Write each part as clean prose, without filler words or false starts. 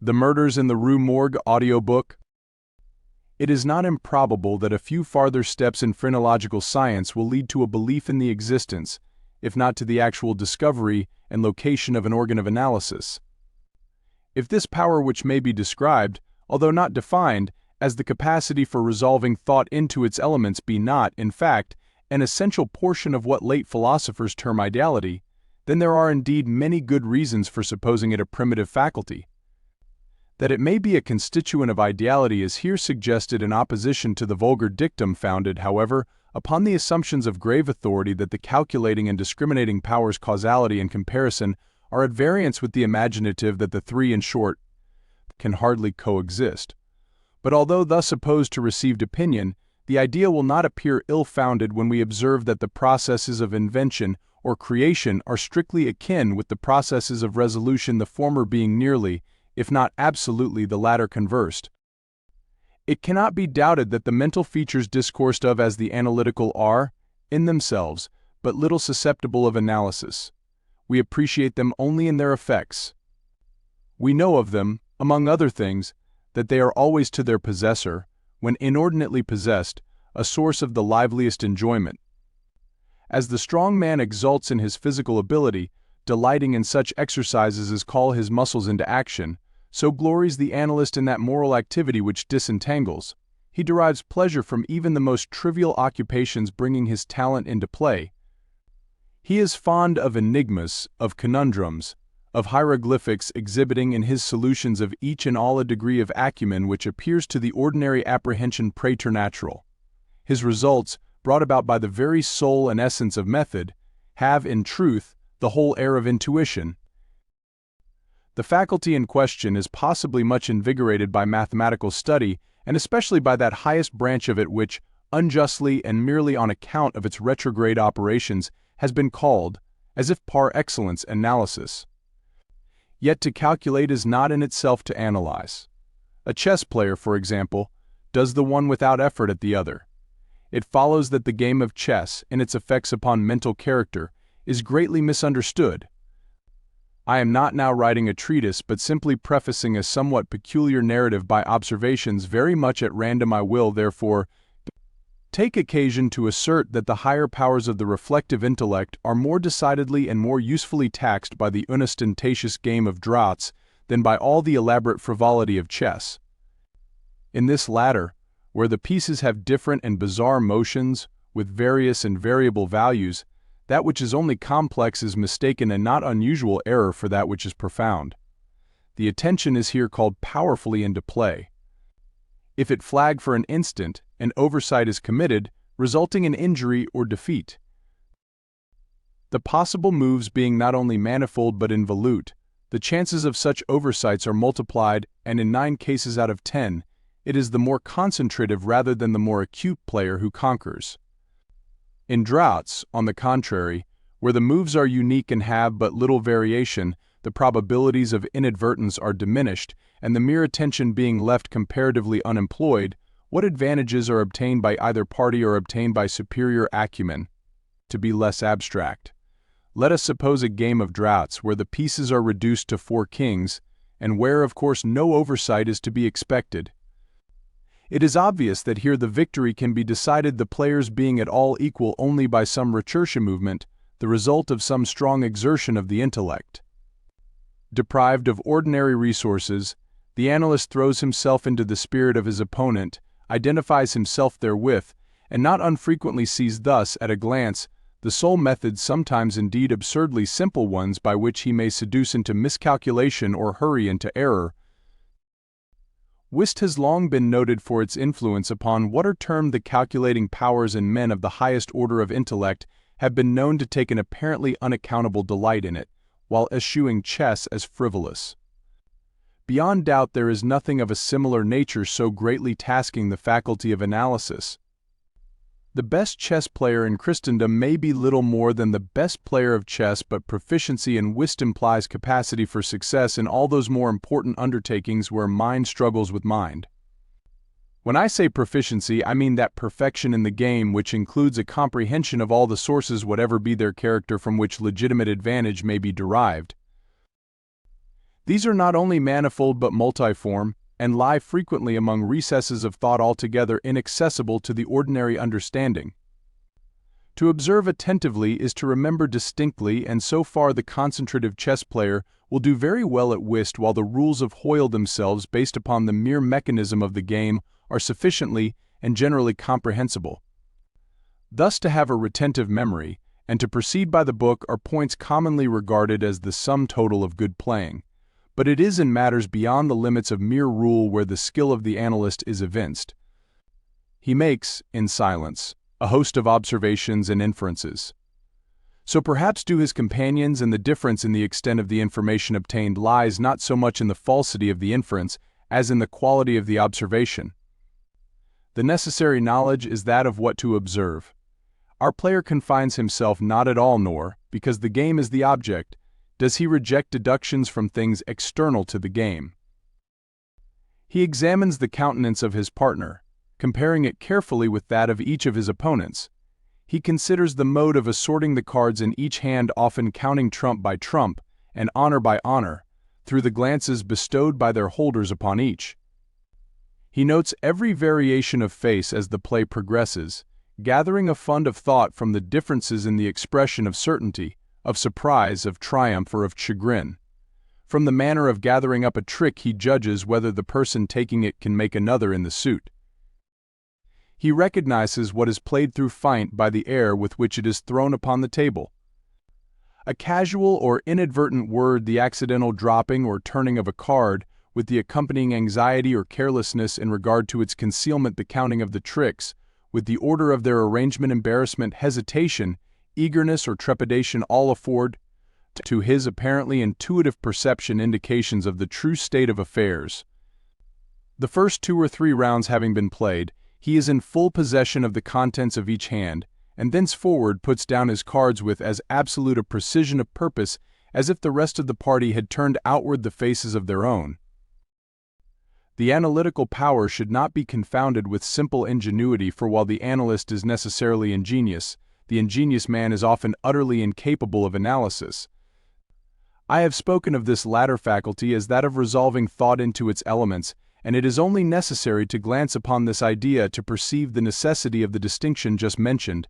The Murders in the Rue Morgue audiobook. It is not improbable that a few farther steps in phrenological science will lead to a belief in the existence, if not to the actual discovery and location of an organ of analysis. If this power which may be described, although not defined, as the capacity for resolving thought into its elements be not, in fact, an essential portion of what late philosophers term ideality, then there are indeed many good reasons for supposing it a primitive faculty. That it may be a constituent of ideality is here suggested in opposition to the vulgar dictum founded, however, upon the assumptions of grave authority that the calculating and discriminating powers causality and comparison are at variance with the imaginative, that the three, in short, can hardly coexist. But although thus opposed to received opinion, the idea will not appear ill-founded when we observe that the processes of invention or creation are strictly akin with the processes of resolution, the former being nearly, if not absolutely, the latter conversed. It cannot be doubted that the mental features discoursed of as the analytical are, in themselves, but little susceptible of analysis. We appreciate them only in their effects. We know of them, among other things, that they are always to their possessor, when inordinately possessed, a source of the liveliest enjoyment. As the strong man exults in his physical ability, delighting in such exercises as call his muscles into action, so glories the analyst in that moral activity which disentangles. He derives pleasure from even the most trivial occupations bringing his talent into play. He is fond of enigmas, of conundrums, of hieroglyphics, exhibiting in his solutions of each and all a degree of acumen which appears to the ordinary apprehension preternatural. His results, brought about by the very soul and essence of method, have, in truth, the whole air of intuition. The faculty in question is possibly much invigorated by mathematical study, and especially by that highest branch of it which, unjustly and merely on account of its retrograde operations, has been called, as if par excellence, analysis. Yet to calculate is not in itself to analyze. A chess player, for example, does the one without effort at the other. It follows that the game of chess, in its effects upon mental character, is greatly misunderstood. I am not now writing a treatise, but simply prefacing a somewhat peculiar narrative by observations very much at random. I will, therefore, take occasion to assert that the higher powers of the reflective intellect are more decidedly and more usefully taxed by the unostentatious game of draughts than by all the elaborate frivolity of chess. In this latter, where the pieces have different and bizarre motions, with various and variable values, that which is only complex is mistaken a not unusual error for that which is profound. The attention is here called powerfully into play. If it flag for an instant, an oversight is committed, resulting in injury or defeat. The possible moves being not only manifold but involute, the chances of such oversights are multiplied, and in 9 cases out of 10, it is the more concentrative rather than the more acute player who conquers. In draughts, on the contrary, where the moves are unique and have but little variation, the probabilities of inadvertence are diminished, and the mere attention being left comparatively unemployed, what advantages are obtained by either party are obtained by superior acumen. To be less abstract, let us suppose a game of draughts where the pieces are reduced to 4 kings, and where, of course, no oversight is to be expected. It is obvious that here the victory can be decided, the players being at all equal only by some recherche movement, the result of some strong exertion of the intellect. Deprived of ordinary resources, the analyst throws himself into the spirit of his opponent, identifies himself therewith, and not unfrequently sees thus, at a glance, the sole methods, sometimes indeed absurdly simple ones, by which he may seduce into miscalculation or hurry into error. Whist has long been noted for its influence upon what are termed the calculating powers, and men of the highest order of intellect have been known to take an apparently unaccountable delight in it, while eschewing chess as frivolous. Beyond doubt there is nothing of a similar nature so greatly tasking the faculty of analysis. The best chess player in Christendom may be little more than the best player of chess, but proficiency in whist implies capacity for success in all those more important undertakings where mind struggles with mind. When I say proficiency, I mean that perfection in the game which includes a comprehension of all the sources, whatever be their character, from which legitimate advantage may be derived. These are not only manifold but multiform, and lie frequently among recesses of thought altogether inaccessible to the ordinary understanding. To observe attentively is to remember distinctly, and so far the concentrative chess player will do very well at whist, while the rules of Hoyle themselves, based upon the mere mechanism of the game, are sufficiently and generally comprehensible. Thus, to have a retentive memory, and to proceed by the book are points commonly regarded as the sum total of good playing, but it is in matters beyond the limits of mere rule where the skill of the analyst is evinced. He makes, in silence, a host of observations and inferences. So perhaps do his companions, and the difference in the extent of the information obtained lies not so much in the falsity of the inference as in the quality of the observation. The necessary knowledge is that of what to observe. Our player confines himself not at all, nor, because the game is the object, does he reject deductions from things external to the game. He examines the countenance of his partner, comparing it carefully with that of each of his opponents. He considers the mode of assorting the cards in each hand, often counting trump by trump, and honor by honor, through the glances bestowed by their holders upon each. He notes every variation of face as the play progresses, gathering a fund of thought from the differences in the expression of certainty, of surprise, of triumph, or of chagrin. From the manner of gathering up a trick he judges whether the person taking it can make another in the suit. He recognizes what is played through feint by the air with which it is thrown upon the table. A casual or inadvertent word, the accidental dropping or turning of a card, with the accompanying anxiety or carelessness in regard to its concealment, the counting of the tricks, with the order of their arrangement, embarrassment, hesitation, eagerness, or trepidation, all afford, to his apparently intuitive perception, indications of the true state of affairs. The first 2 or 3 rounds having been played, he is in full possession of the contents of each hand, and thenceforward puts down his cards with as absolute a precision of purpose as if the rest of the party had turned outward the faces of their own. The analytical power should not be confounded with simple ingenuity, for while the analyst is necessarily ingenious, the ingenious man is often utterly incapable of analysis. I have spoken of this latter faculty as that of resolving thought into its elements, and it is only necessary to glance upon this idea to perceive the necessity of the distinction just mentioned.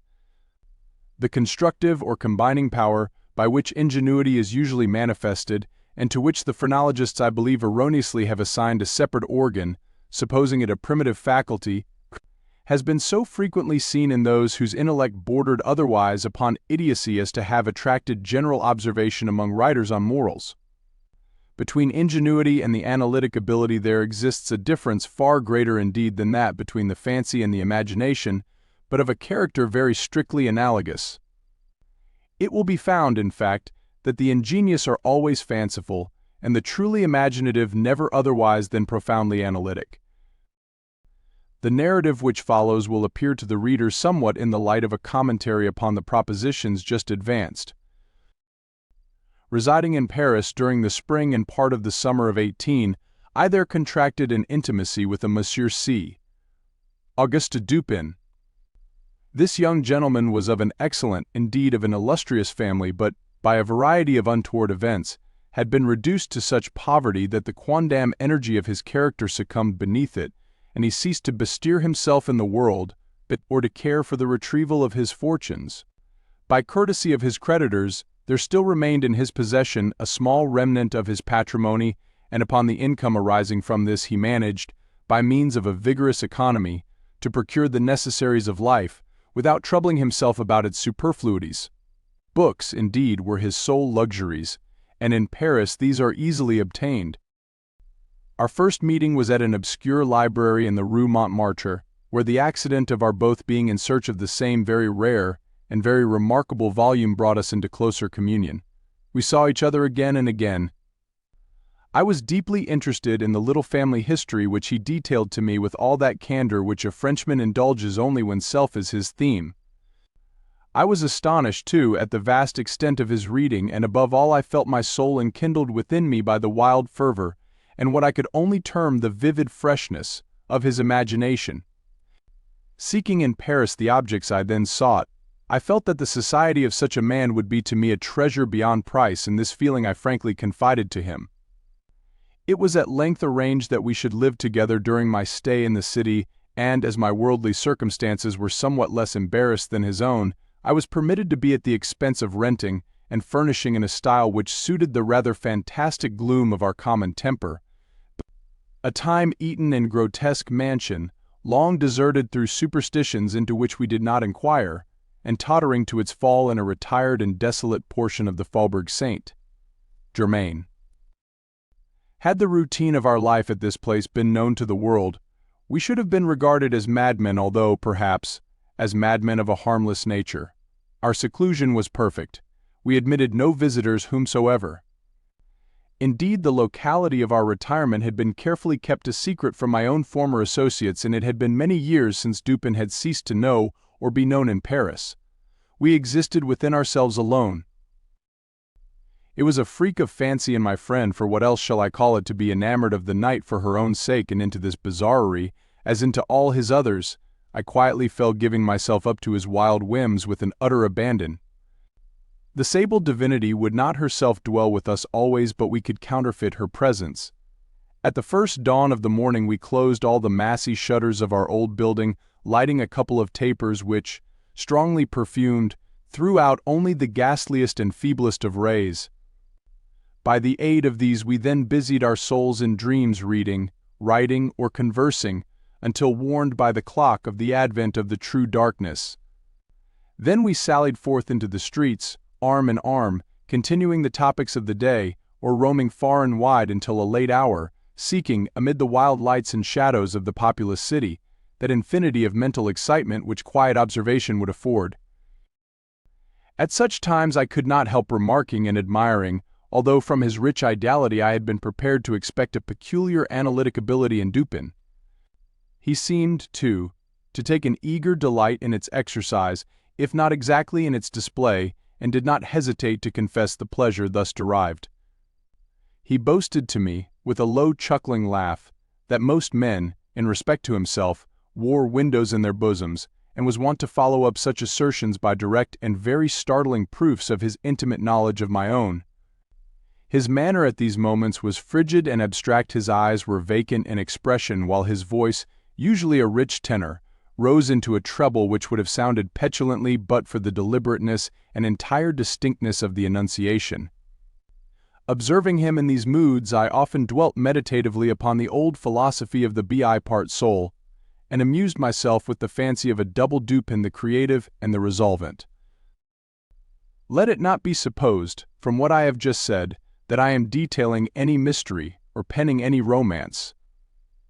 The constructive or combining power, by which ingenuity is usually manifested, and to which the phrenologists, I believe, erroneously have assigned a separate organ, supposing it a primitive faculty, has been so frequently seen in those whose intellect bordered otherwise upon idiocy as to have attracted general observation among writers on morals. Between ingenuity and the analytic ability there exists a difference far greater indeed than that between the fancy and the imagination, but of a character very strictly analogous. It will be found, in fact, that the ingenious are always fanciful, and the truly imaginative never otherwise than profoundly analytic. The narrative which follows will appear to the reader somewhat in the light of a commentary upon the propositions just advanced. Residing in Paris during the spring and part of the summer of 18, I there contracted an intimacy with a Monsieur C. Auguste Dupin. This young gentleman was of an excellent, indeed of an illustrious family, but, by a variety of untoward events, had been reduced to such poverty that the quondam energy of his character succumbed beneath it, and he ceased to bestir himself in the world, or to care for the retrieval of his fortunes. By courtesy of his creditors, there still remained in his possession a small remnant of his patrimony, and upon the income arising from this he managed, by means of a vigorous economy, to procure the necessaries of life, without troubling himself about its superfluities. Books, indeed, were his sole luxuries, and in Paris these are easily obtained. Our first meeting was at an obscure library in the Rue Montmartre, where the accident of our both being in search of the same very rare and very remarkable volume brought us into closer communion. We saw each other again and again. I was deeply interested in the little family history which he detailed to me with all that candor which a Frenchman indulges only when self is his theme. I was astonished, too, at the vast extent of his reading, and above all I felt my soul enkindled within me by the wild fervor, and what I could only term the vivid freshness, of his imagination. Seeking in Paris the objects I then sought, I felt that the society of such a man would be to me a treasure beyond price, and this feeling I frankly confided to him. It was at length arranged that we should live together during my stay in the city, and as my worldly circumstances were somewhat less embarrassed than his own, I was permitted to be at the expense of renting and furnishing in a style which suited the rather fantastic gloom of our common temper. A time-eaten and grotesque mansion, long deserted through superstitions into which we did not inquire, and tottering to its fall in a retired and desolate portion of the Faubourg Saint-Germain. Had the routine of our life at this place been known to the world, we should have been regarded as madmen, although, perhaps, as madmen of a harmless nature. Our seclusion was perfect. We admitted no visitors whomsoever. Indeed, the locality of our retirement had been carefully kept a secret from my own former associates, and it had been many years since Dupin had ceased to know or be known in Paris. We existed within ourselves alone. It was a freak of fancy in my friend, for what else shall I call it, to be enamored of the night for her own sake, and into this bizarrerie, as into all his others, I quietly fell, giving myself up to his wild whims with an utter abandon. The sable divinity would not herself dwell with us always, but we could counterfeit her presence. At the first dawn of the morning we closed all the massy shutters of our old building, lighting a couple of tapers which, strongly perfumed, threw out only the ghastliest and feeblest of rays. By the aid of these we then busied our souls in dreams, reading, writing, or conversing, until warned by the clock of the advent of the true darkness. Then we sallied forth into the streets, arm in arm, continuing the topics of the day, or roaming far and wide until a late hour, seeking, amid the wild lights and shadows of the populous city, that infinity of mental excitement which quiet observation would afford. At such times I could not help remarking and admiring, although from his rich ideality I had been prepared to expect a peculiar analytic ability in Dupin. He seemed, too, to take an eager delight in its exercise, if not exactly in its display, and did not hesitate to confess the pleasure thus derived. He boasted to me, with a low chuckling laugh, that most men, in respect to himself, wore windows in their bosoms, and was wont to follow up such assertions by direct and very startling proofs of his intimate knowledge of my own. His manner at these moments was frigid and abstract, his eyes were vacant in expression, while his voice, usually a rich tenor, rose into a treble which would have sounded petulantly but for the deliberateness and entire distinctness of the enunciation. Observing him in these moods, I often dwelt meditatively upon the old philosophy of the bipart soul, and amused myself with the fancy of a double Dupin, the creative and the resolvent. Let it not be supposed, from what I have just said, that I am detailing any mystery or penning any romance.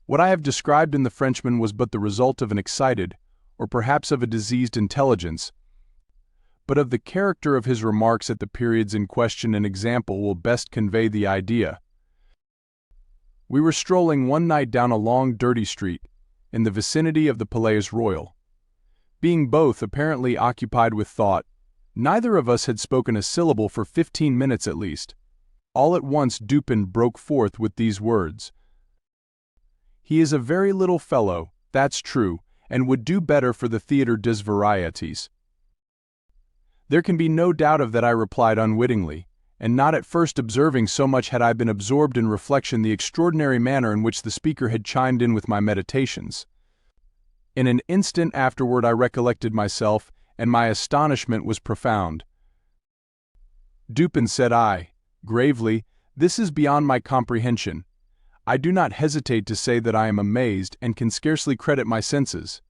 What I have described in the Frenchman was but the result of an excited, or perhaps of a diseased intelligence, but of the character of his remarks at the periods in question. An example will best convey the idea. We were strolling one night down a long dirty street, in the vicinity of the Palais Royal. Being both apparently occupied with thought, neither of us had spoken a syllable for 15 minutes at least. All at once Dupin broke forth with these words: "He is a very little fellow, that's true, and would do better for the Théâtre des Variétés." There can be no doubt of that, I replied unwittingly, and not at first observing, so much had I been absorbed in reflection, the extraordinary manner in which the speaker had chimed in with my meditations. In an instant afterward I recollected myself, and my astonishment was profound. "Dupin," said I, gravely, "this is beyond my comprehension. I do not hesitate to say that I am amazed and can scarcely credit my senses.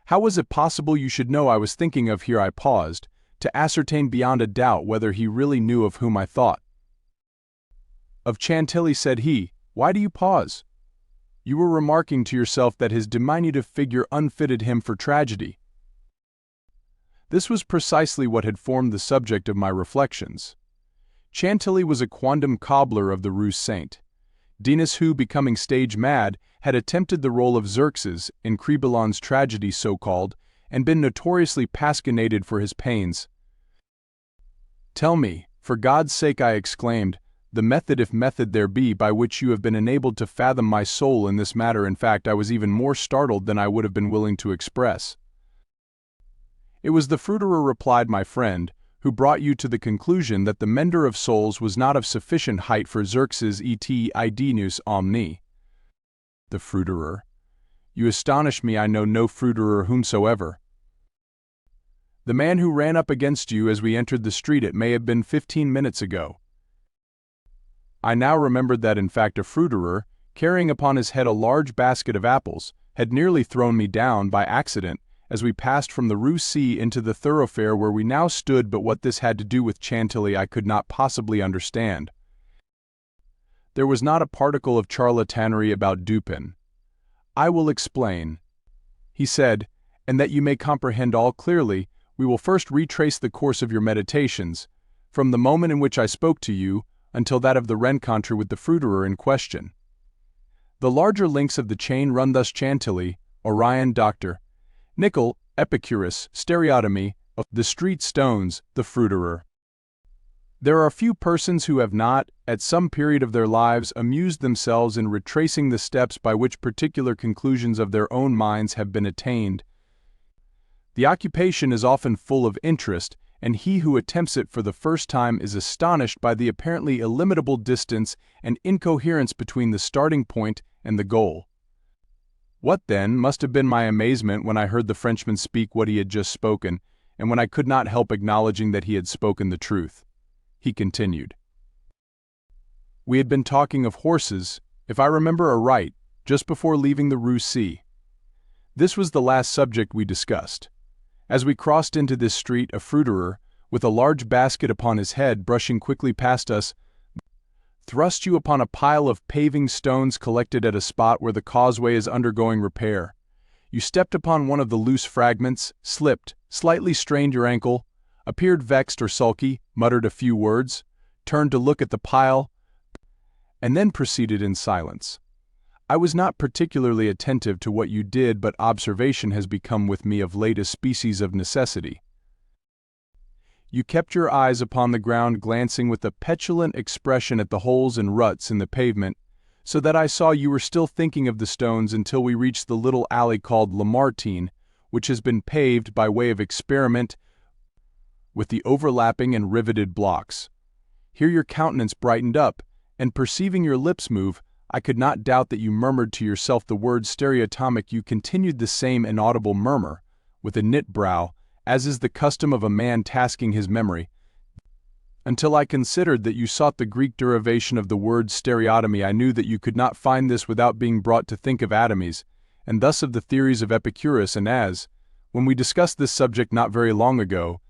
How was it possible you should know I was thinking of—" Here I paused, to ascertain beyond a doubt whether he really knew of whom I thought. "Of Chantilly," said he. "Why do you pause? You were remarking to yourself that his diminutive figure unfitted him for tragedy." This was precisely what had formed the subject of my reflections. Chantilly was a quondam cobbler of the Rue Saint-Denis who, becoming stage mad, had attempted the role of Xerxes in Crebillon's tragedy so called, and been notoriously pasquinaded for his pains. "Tell me, for God's sake," I exclaimed, "the method, if method there be, by which you have been enabled to fathom my soul in this matter." In fact, I was even more startled than I would have been willing to express. "It was the fruiterer," replied my friend, who brought you to the conclusion that the mender of souls was not of sufficient height for Xerxes et idinus omni. The fruiterer. You astonish me. I know no fruiterer whomsoever. The man who ran up against you as we entered the street, it may have been 15 minutes ago. I now remembered that in fact a fruiterer, carrying upon his head a large basket of apples, had nearly thrown me down by accident as we passed from the Rue C into the thoroughfare where we now stood, but what this had to do with Chantilly I could not possibly understand. There was not a particle of charlatanerie about Dupin. I will explain, he said, and that you may comprehend all clearly, we will first retrace the course of your meditations, from the moment in which I spoke to you, until that of the rencontre with the fruiterer in question. The larger links of the chain run thus: Chantilly, Orion, Doctor, Nickel, Epicurus, Stereotomy, of the street stones, the fruiterer. There are few persons who have not, at some period of their lives, amused themselves in retracing the steps by which particular conclusions of their own minds have been attained. The occupation is often full of interest, and he who attempts it for the first time is astonished by the apparently illimitable distance and incoherence between the starting point and the goal. What, then, must have been my amazement when I heard the Frenchman speak what he had just spoken, and when I could not help acknowledging that he had spoken the truth. He continued. We had been talking of horses, if I remember aright, just before leaving the Rue C. This was the last subject we discussed. As we crossed into this street, a fruiterer, with a large basket upon his head, brushing quickly past us, thrust you upon a pile of paving stones collected at a spot where the causeway is undergoing repair. You stepped upon one of the loose fragments, slipped, slightly strained your ankle, appeared vexed or sulky, muttered a few words, turned to look at the pile, and then proceeded in silence. I was not particularly attentive to what you did, but observation has become with me of late a species of necessity. You kept your eyes upon the ground, glancing with a petulant expression at the holes and ruts in the pavement, so that I saw you were still thinking of the stones until we reached the little alley called Lamartine, which has been paved by way of experiment with the overlapping and riveted blocks. Here your countenance brightened up, and perceiving your lips move, I could not doubt that you murmured to yourself the word stereotomic. You continued the same inaudible murmur, with a knit brow, as is the custom of a man tasking his memory, until I considered that you sought the Greek derivation of the word stereotomy. I knew that you could not find this without being brought to think of atomies, and thus of the theories of Epicurus, and as, when we discussed this subject not very long ago,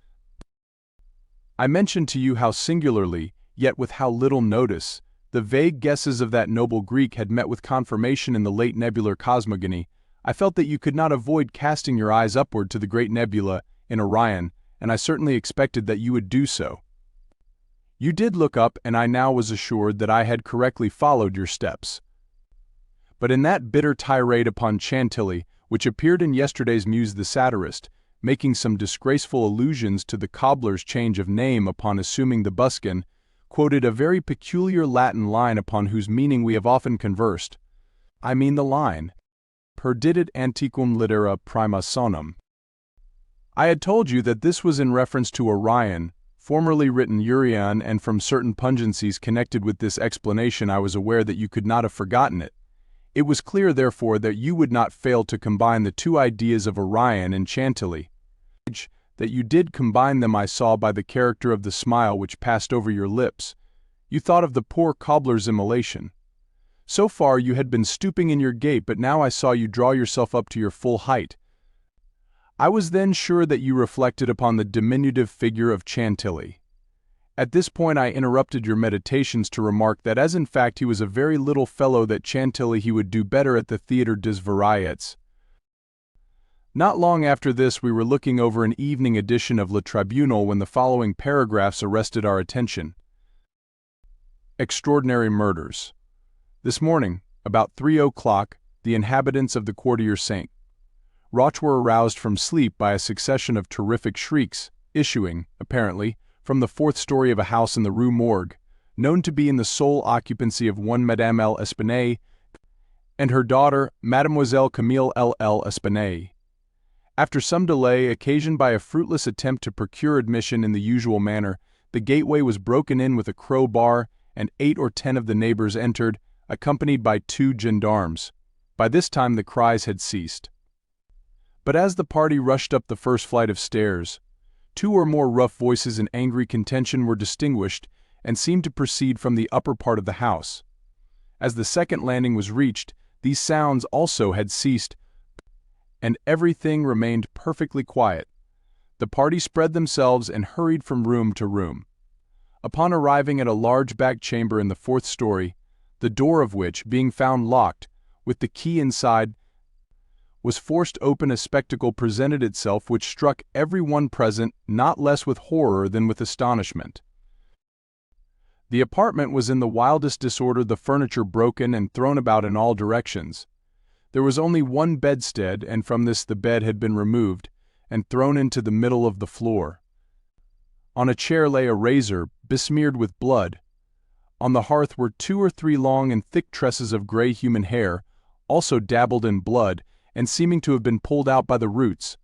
I mentioned to you how singularly, yet with how little notice, the vague guesses of that noble Greek had met with confirmation in the late nebular cosmogony, I felt that you could not avoid casting your eyes upward to the great nebula in Orion, and I certainly expected that you would do so. You did look up, and I now was assured that I had correctly followed your steps. But in that bitter tirade upon Chantilly, which appeared in yesterday's Muse the Satirist, making some disgraceful allusions to the cobbler's change of name upon assuming the buskin, quoted a very peculiar Latin line upon whose meaning we have often conversed. I mean the line, perdidit antiquum littera prima sonum. I had told you that this was in reference to Orion, formerly written Urion, and from certain pungencies connected with this explanation I was aware that you could not have forgotten it. It was clear, therefore, that you would not fail to combine the two ideas of Orion and Chantilly. That you did combine them I saw by the character of the smile which passed over your lips. You thought of the poor cobbler's immolation. So far you had been stooping in your gait, but now I saw you draw yourself up to your full height. I was then sure that you reflected upon the diminutive figure of Chantilly. At this point I interrupted your meditations to remark that as in fact he was a very little fellow, that Chantilly he would do better at the Théâtre des Variétés. Not long after this we were looking over an evening edition of Le Tribunal when the following paragraphs arrested our attention. Extraordinary murders. This morning, about 3 o'clock, the inhabitants of the Quartier Saint Roch were aroused from sleep by a succession of terrific shrieks, issuing, apparently, from the 4th story of a house in the Rue Morgue, known to be in the sole occupancy of one Madame L. Espinay and her daughter, Mademoiselle Camille L. Espinay. After some delay occasioned by a fruitless attempt to procure admission in the usual manner, the gateway was broken in with a crowbar, and 8 or 10 of the neighbors entered, accompanied by 2 gendarmes. By this time the cries had ceased. But as the party rushed up the first flight of stairs, 2 or more rough voices in angry contention were distinguished and seemed to proceed from the upper part of the house. As the second landing was reached, these sounds also had ceased, and everything remained perfectly quiet. The party spread themselves and hurried from room to room. Upon arriving at a large back chamber in the 4th story, the door of which, being found locked, with the key inside, was forced open, a spectacle presented itself which struck every one present not less with horror than with astonishment. The apartment was in the wildest disorder, the furniture broken and thrown about in all directions. There was only one bedstead, and from this the bed had been removed and thrown into the middle of the floor. On a chair lay a razor, besmeared with blood. On the hearth were 2 or 3 long and thick tresses of gray human hair, also dabbled in blood, and seeming to have been pulled out by the roots.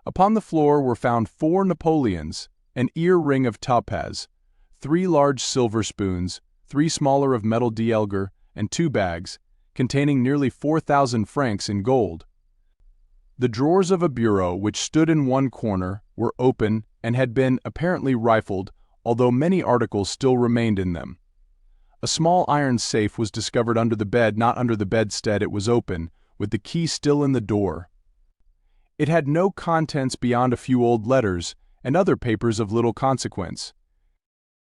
Upon the floor were found 4 Napoleons, an ear-ring of topaz, 3 large silver spoons, 3 smaller of metal d'Elgar, and 2 bags, containing nearly 4,000 francs in gold. The drawers of a bureau which stood in one corner were open and had been apparently rifled, although many articles still remained in them. A small iron safe was discovered under the bed, not under the bedstead. It was open, with the key still in the door. It had no contents beyond a few old letters and other papers of little consequence.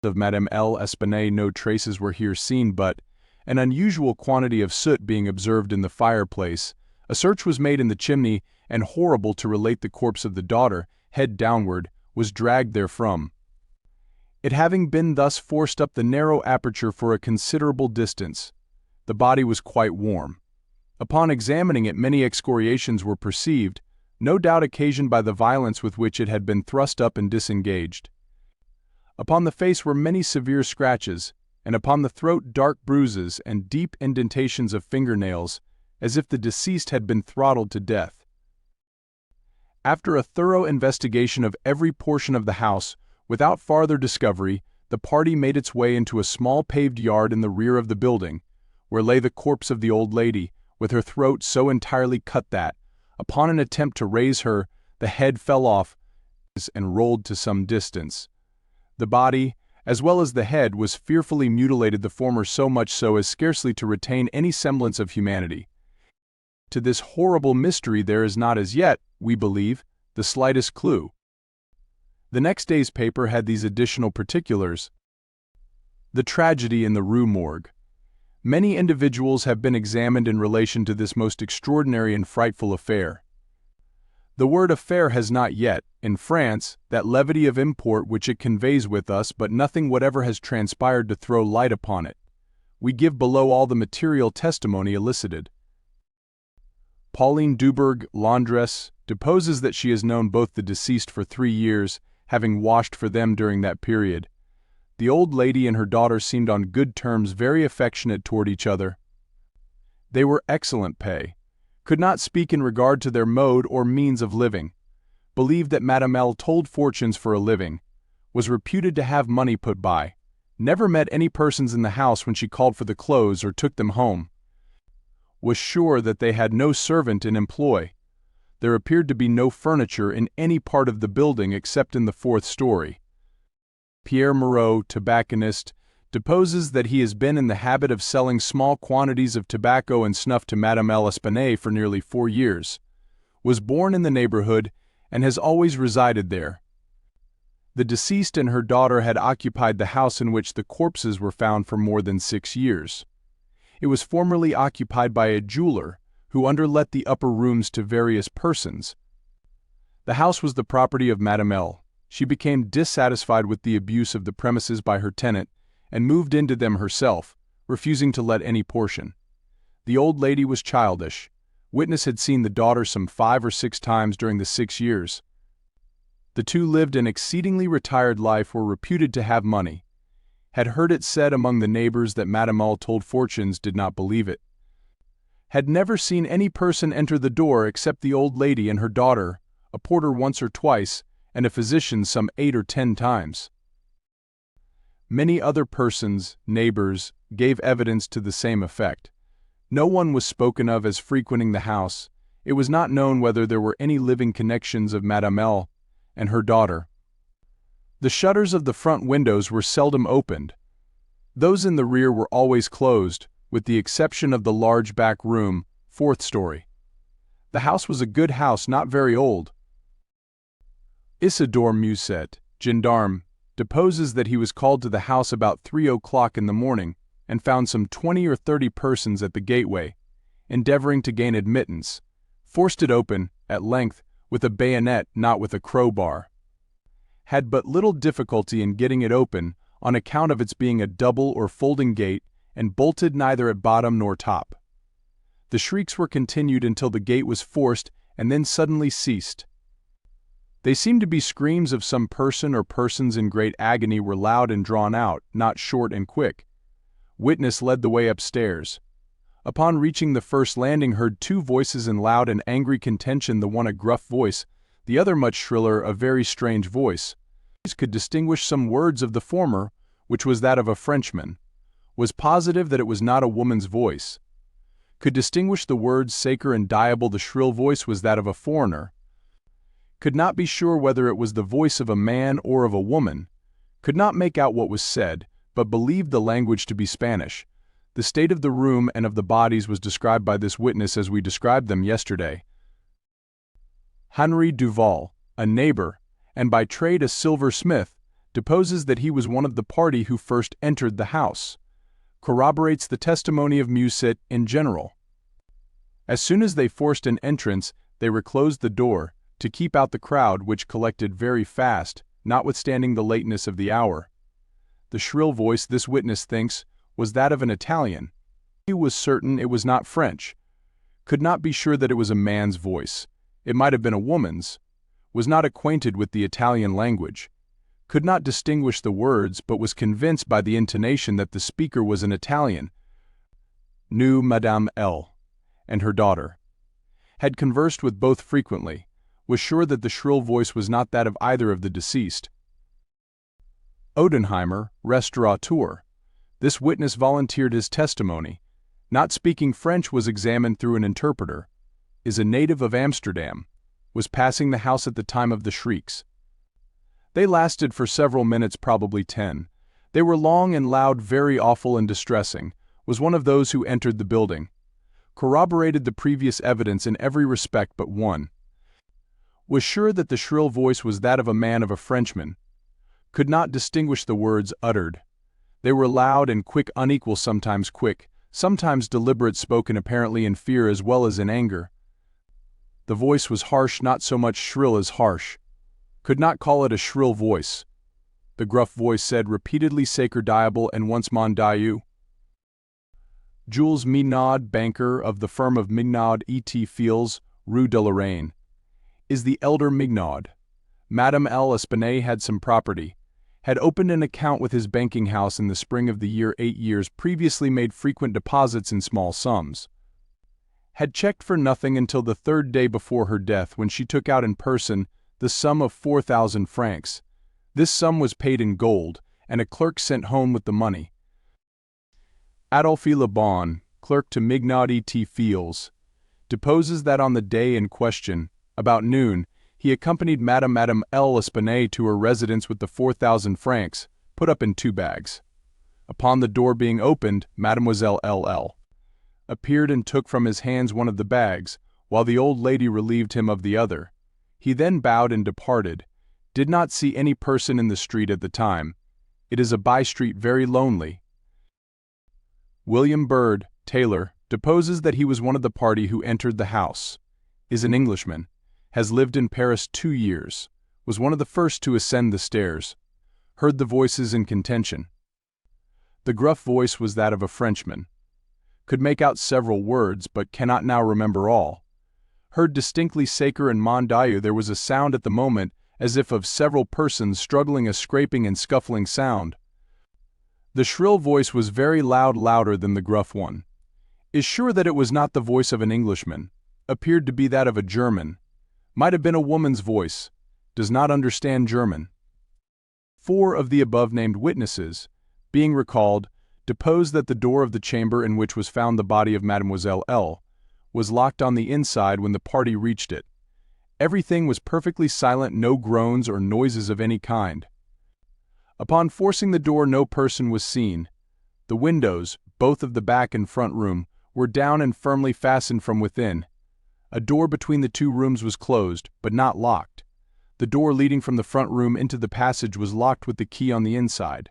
Of Madame L'Espanaye no traces were here seen, but, an unusual quantity of soot being observed in the fireplace, a search was made in the chimney, and, horrible to relate, the corpse of the daughter, head downward, was dragged therefrom. It having been thus forced up the narrow aperture for a considerable distance, the body was quite warm. Upon examining it, many excoriations were perceived, no doubt occasioned by the violence with which it had been thrust up and disengaged. Upon the face were many severe scratches, and upon the throat dark bruises and deep indentations of fingernails, as if the deceased had been throttled to death. After a thorough investigation of every portion of the house, without farther discovery, the party made its way into a small paved yard in the rear of the building, where lay the corpse of the old lady, with her throat so entirely cut that, upon an attempt to raise her, the head fell off and rolled to some distance. The body, as well as the head, was fearfully mutilated, the former so much so as scarcely to retain any semblance of humanity. To this horrible mystery there is not as yet, we believe, the slightest clue. The next day's paper had these additional particulars. The tragedy in the Rue Morgue. Many individuals have been examined in relation to this most extraordinary and frightful affair. The word affair has not yet, in France, that levity of import which it conveys with us, but nothing whatever has transpired to throw light upon it. We give below all the material testimony elicited. Pauline Dubourg, laundress, deposes that she has known both the deceased for 3 years, having washed for them during that period. The old lady and her daughter seemed on good terms, very affectionate toward each other. They were excellent pay, could not speak in regard to their mode or means of living, believed that Madame L. told fortunes for a living, was reputed to have money put by, never met any persons in the house when she called for the clothes or took them home, was sure that they had no servant in employ. There appeared to be no furniture in any part of the building except in the 4th story. Pierre Moreau, tobacconist, deposes that he has been in the habit of selling small quantities of tobacco and snuff to Madame L'Espanaye for nearly 4 years, was born in the neighborhood, and has always resided there. The deceased and her daughter had occupied the house in which the corpses were found for more than 6 years. It was formerly occupied by a jeweler, who underlet the upper rooms to various persons. The house was the property of Madame L. She became dissatisfied with the abuse of the premises by her tenant, and moved into them herself, refusing to let any portion. The old lady was childish. Witness had seen the daughter some 5 or 6 times during the 6 years. The two lived an exceedingly retired life, were reputed to have money. Had heard it said among the neighbors that Madame L. told fortunes, did not believe it. Had never seen any person enter the door except the old lady and her daughter, a porter once or twice, and a physician some 8 or 10 times. Many other persons, neighbors, gave evidence to the same effect. No one was spoken of as frequenting the house. It was not known whether there were any living connections of Madame L. and her daughter. The shutters of the front windows were seldom opened. Those in the rear were always closed, with the exception of the large back room, 4th story. The house was a good house, not very old. Isidore Musset, gendarme, deposes that he was called to the house about 3 o'clock in the morning and found some 20 or 30 persons at the gateway, endeavoring to gain admittance, forced it open, at length, with a bayonet, not with a crowbar. Had but little difficulty in getting it open on account of its being a double or folding gate and bolted neither at bottom nor top. The shrieks were continued until the gate was forced and then suddenly ceased. They seemed to be screams of some person or persons in great agony, were loud and drawn out, not short and quick. Witness led the way upstairs. Upon reaching the first landing heard 2 voices in loud and angry contention, the one a gruff voice, the other much shriller, a very strange voice. Could distinguish some words of the former, which was that of a Frenchman. Was positive that it was not a woman's voice. Could distinguish the words sacre and diable, the shrill voice was that of a foreigner. Could not be sure whether it was the voice of a man or of a woman. Could not make out what was said, but believed the language to be Spanish. The state of the room and of the bodies was described by this witness as we described them yesterday. Henri Duval, a neighbor, and by trade a silversmith, deposes that he was one of the party who first entered the house. Corroborates the testimony of Musset in general. As soon as they forced an entrance, they reclosed the door, to keep out the crowd, which collected very fast, notwithstanding the lateness of the hour. The shrill voice, this witness thinks, was that of an Italian. He was certain it was not French. Could not be sure that it was a man's voice. It might have been a woman's. Was not acquainted with the Italian language. Could not distinguish the words, but was convinced by the intonation that the speaker was an Italian. Knew Madame L. and her daughter. Had conversed with both frequently. Was sure that the shrill voice was not that of either of the deceased. Odenheimer, restaurateur. This witness volunteered his testimony. Not speaking French, was examined through an interpreter. Is a native of Amsterdam. Was passing the house at the time of the shrieks. They lasted for several minutes, probably 10. They were long and loud, very awful and distressing. Was one of those who entered the building. Corroborated the previous evidence in every respect but one. Was sure that the shrill voice was that of a man, of a Frenchman. Could not distinguish the words uttered. They were loud and quick, unequal, sometimes quick, sometimes deliberate, spoken apparently in fear as well as in anger. The voice was harsh, not so much shrill as harsh. Could not call it a shrill voice. The gruff voice said repeatedly sacre diable and once mon Dieu. Jules Minaud, banker of the firm of Minaud et Fils, Rue de Lorraine. Is the elder Minaud. Madame L. Espinay had some property. Had opened an account with his banking house in the spring of the year 8 years previously, made frequent deposits in small sums. Had checked for nothing until the 3rd day before her death, when she took out in person the sum of 4,000 francs. This sum was paid in gold, and a clerk sent home with the money. Adolphe Le Bon, clerk to Minaud et Fils, deposes that on the day in question, about noon, he accompanied Madame L. Espinay to her residence with the 4,000 francs, put up in 2 bags. Upon the door being opened, Mademoiselle L.L. appeared and took from his hands one of the bags, while the old lady relieved him of the other. He then bowed and departed. Did not see any person in the street at the time. It is a by-street, very lonely. William Bird, tailor, deposes that he was one of the party who entered the house. Is an Englishman. Has lived in Paris 2 years. Was one of the first to ascend the stairs. Heard the voices in contention. The gruff voice was that of a Frenchman. Could make out several words, but cannot now remember all. Heard distinctly sacre and mon Dieu. There was a sound at the moment, as if of several persons struggling, a scraping and scuffling sound. The shrill voice was very loud, louder than the gruff one. Is sure that it was not the voice of an Englishman. Appeared to be that of a German. Might have been a woman's voice. Does not understand German. 4 of the above-named witnesses, being recalled, deposed that the door of the chamber in which was found the body of Mademoiselle L. was locked on the inside when the party reached it. Everything was perfectly silent, no groans or noises of any kind. Upon forcing the door, no person was seen. The windows, both of the back and front room, were down and firmly fastened from within. A door between the 2 rooms was closed, but not locked. The door leading from the front room into the passage was locked with the key on the inside.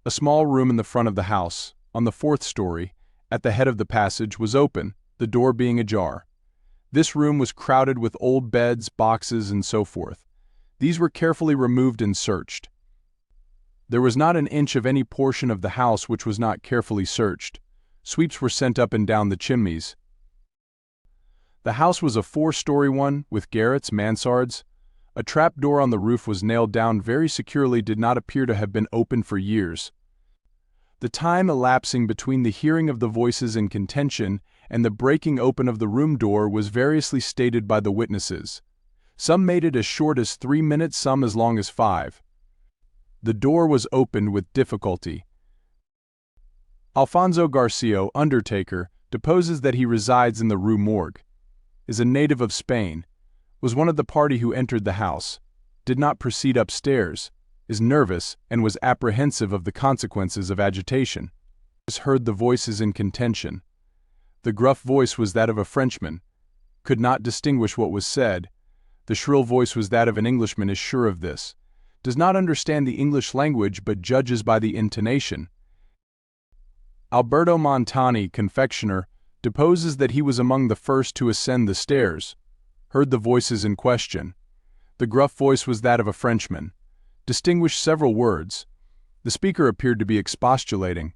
A small room in the front of the house, on the 4th story, at the head of the passage, was open, the door being ajar. This room was crowded with old beds, boxes, and so forth. These were carefully removed and searched. There was not an inch of any portion of the house which was not carefully searched. Sweeps were sent up and down the chimneys. The house was a 4-story one, with garrets, mansards. A trap-door on the roof was nailed down very securely, did not appear to have been opened for years. The time elapsing between the hearing of the voices in contention and the breaking open of the room door was variously stated by the witnesses. Some made it as short as 3 minutes, some as long as 5. The door was opened with difficulty. Alfonso Garcia, undertaker, deposes that he resides in the Rue Morgue, is a native of Spain, was one of the party who entered the house, did not proceed upstairs, is nervous and was apprehensive of the consequences of agitation. Heard the voices in contention. The gruff voice was that of a Frenchman, could not distinguish what was said. The shrill voice was that of an Englishman, is sure of this. Does not understand the English language but judges by the intonation. Alberto Montani, confectioner, deposes that he was among the first to ascend the stairs. Heard the voices in question. The gruff voice was that of a Frenchman. Distinguished several words. The speaker appeared to be expostulating.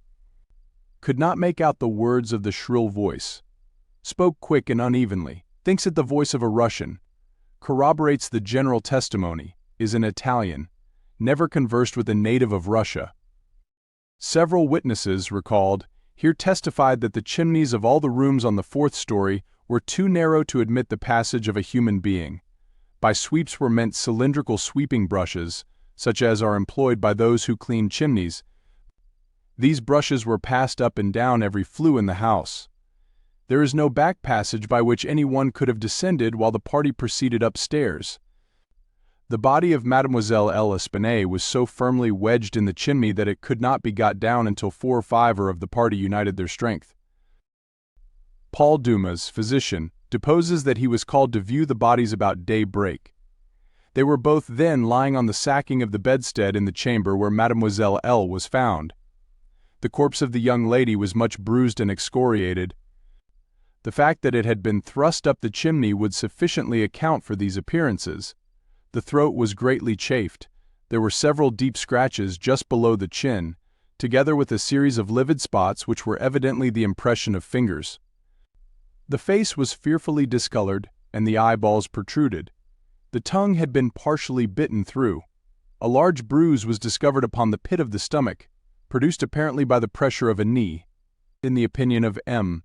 Could not make out the words of the shrill voice. Spoke quick and unevenly. Thinks it the voice of a Russian. Corroborates the general testimony. Is an Italian. Never conversed with a native of Russia. Several witnesses, recalled, here testified that the chimneys of all the rooms on the 4th story were too narrow to admit the passage of a human being. By sweeps were meant cylindrical sweeping brushes, such as are employed by those who clean chimneys. These brushes were passed up and down every flue in the house. There is no back passage by which any one could have descended while the party proceeded upstairs. The body of Mademoiselle L. Espinay was so firmly wedged in the chimney that it could not be got down until 4 or 5 of the party united their strength. Paul Dumas, physician, deposes that he was called to view the bodies about daybreak. They were both then lying on the sacking of the bedstead in the chamber where Mademoiselle L. was found. The corpse of the young lady was much bruised and excoriated. The fact that it had been thrust up the chimney would sufficiently account for these appearances. The throat was greatly chafed. There were several deep scratches just below the chin, together with a series of livid spots which were evidently the impression of fingers. The face was fearfully discolored, and the eyeballs protruded. The tongue had been partially bitten through. A large bruise was discovered upon the pit of the stomach, produced apparently by the pressure of a knee. In the opinion of M.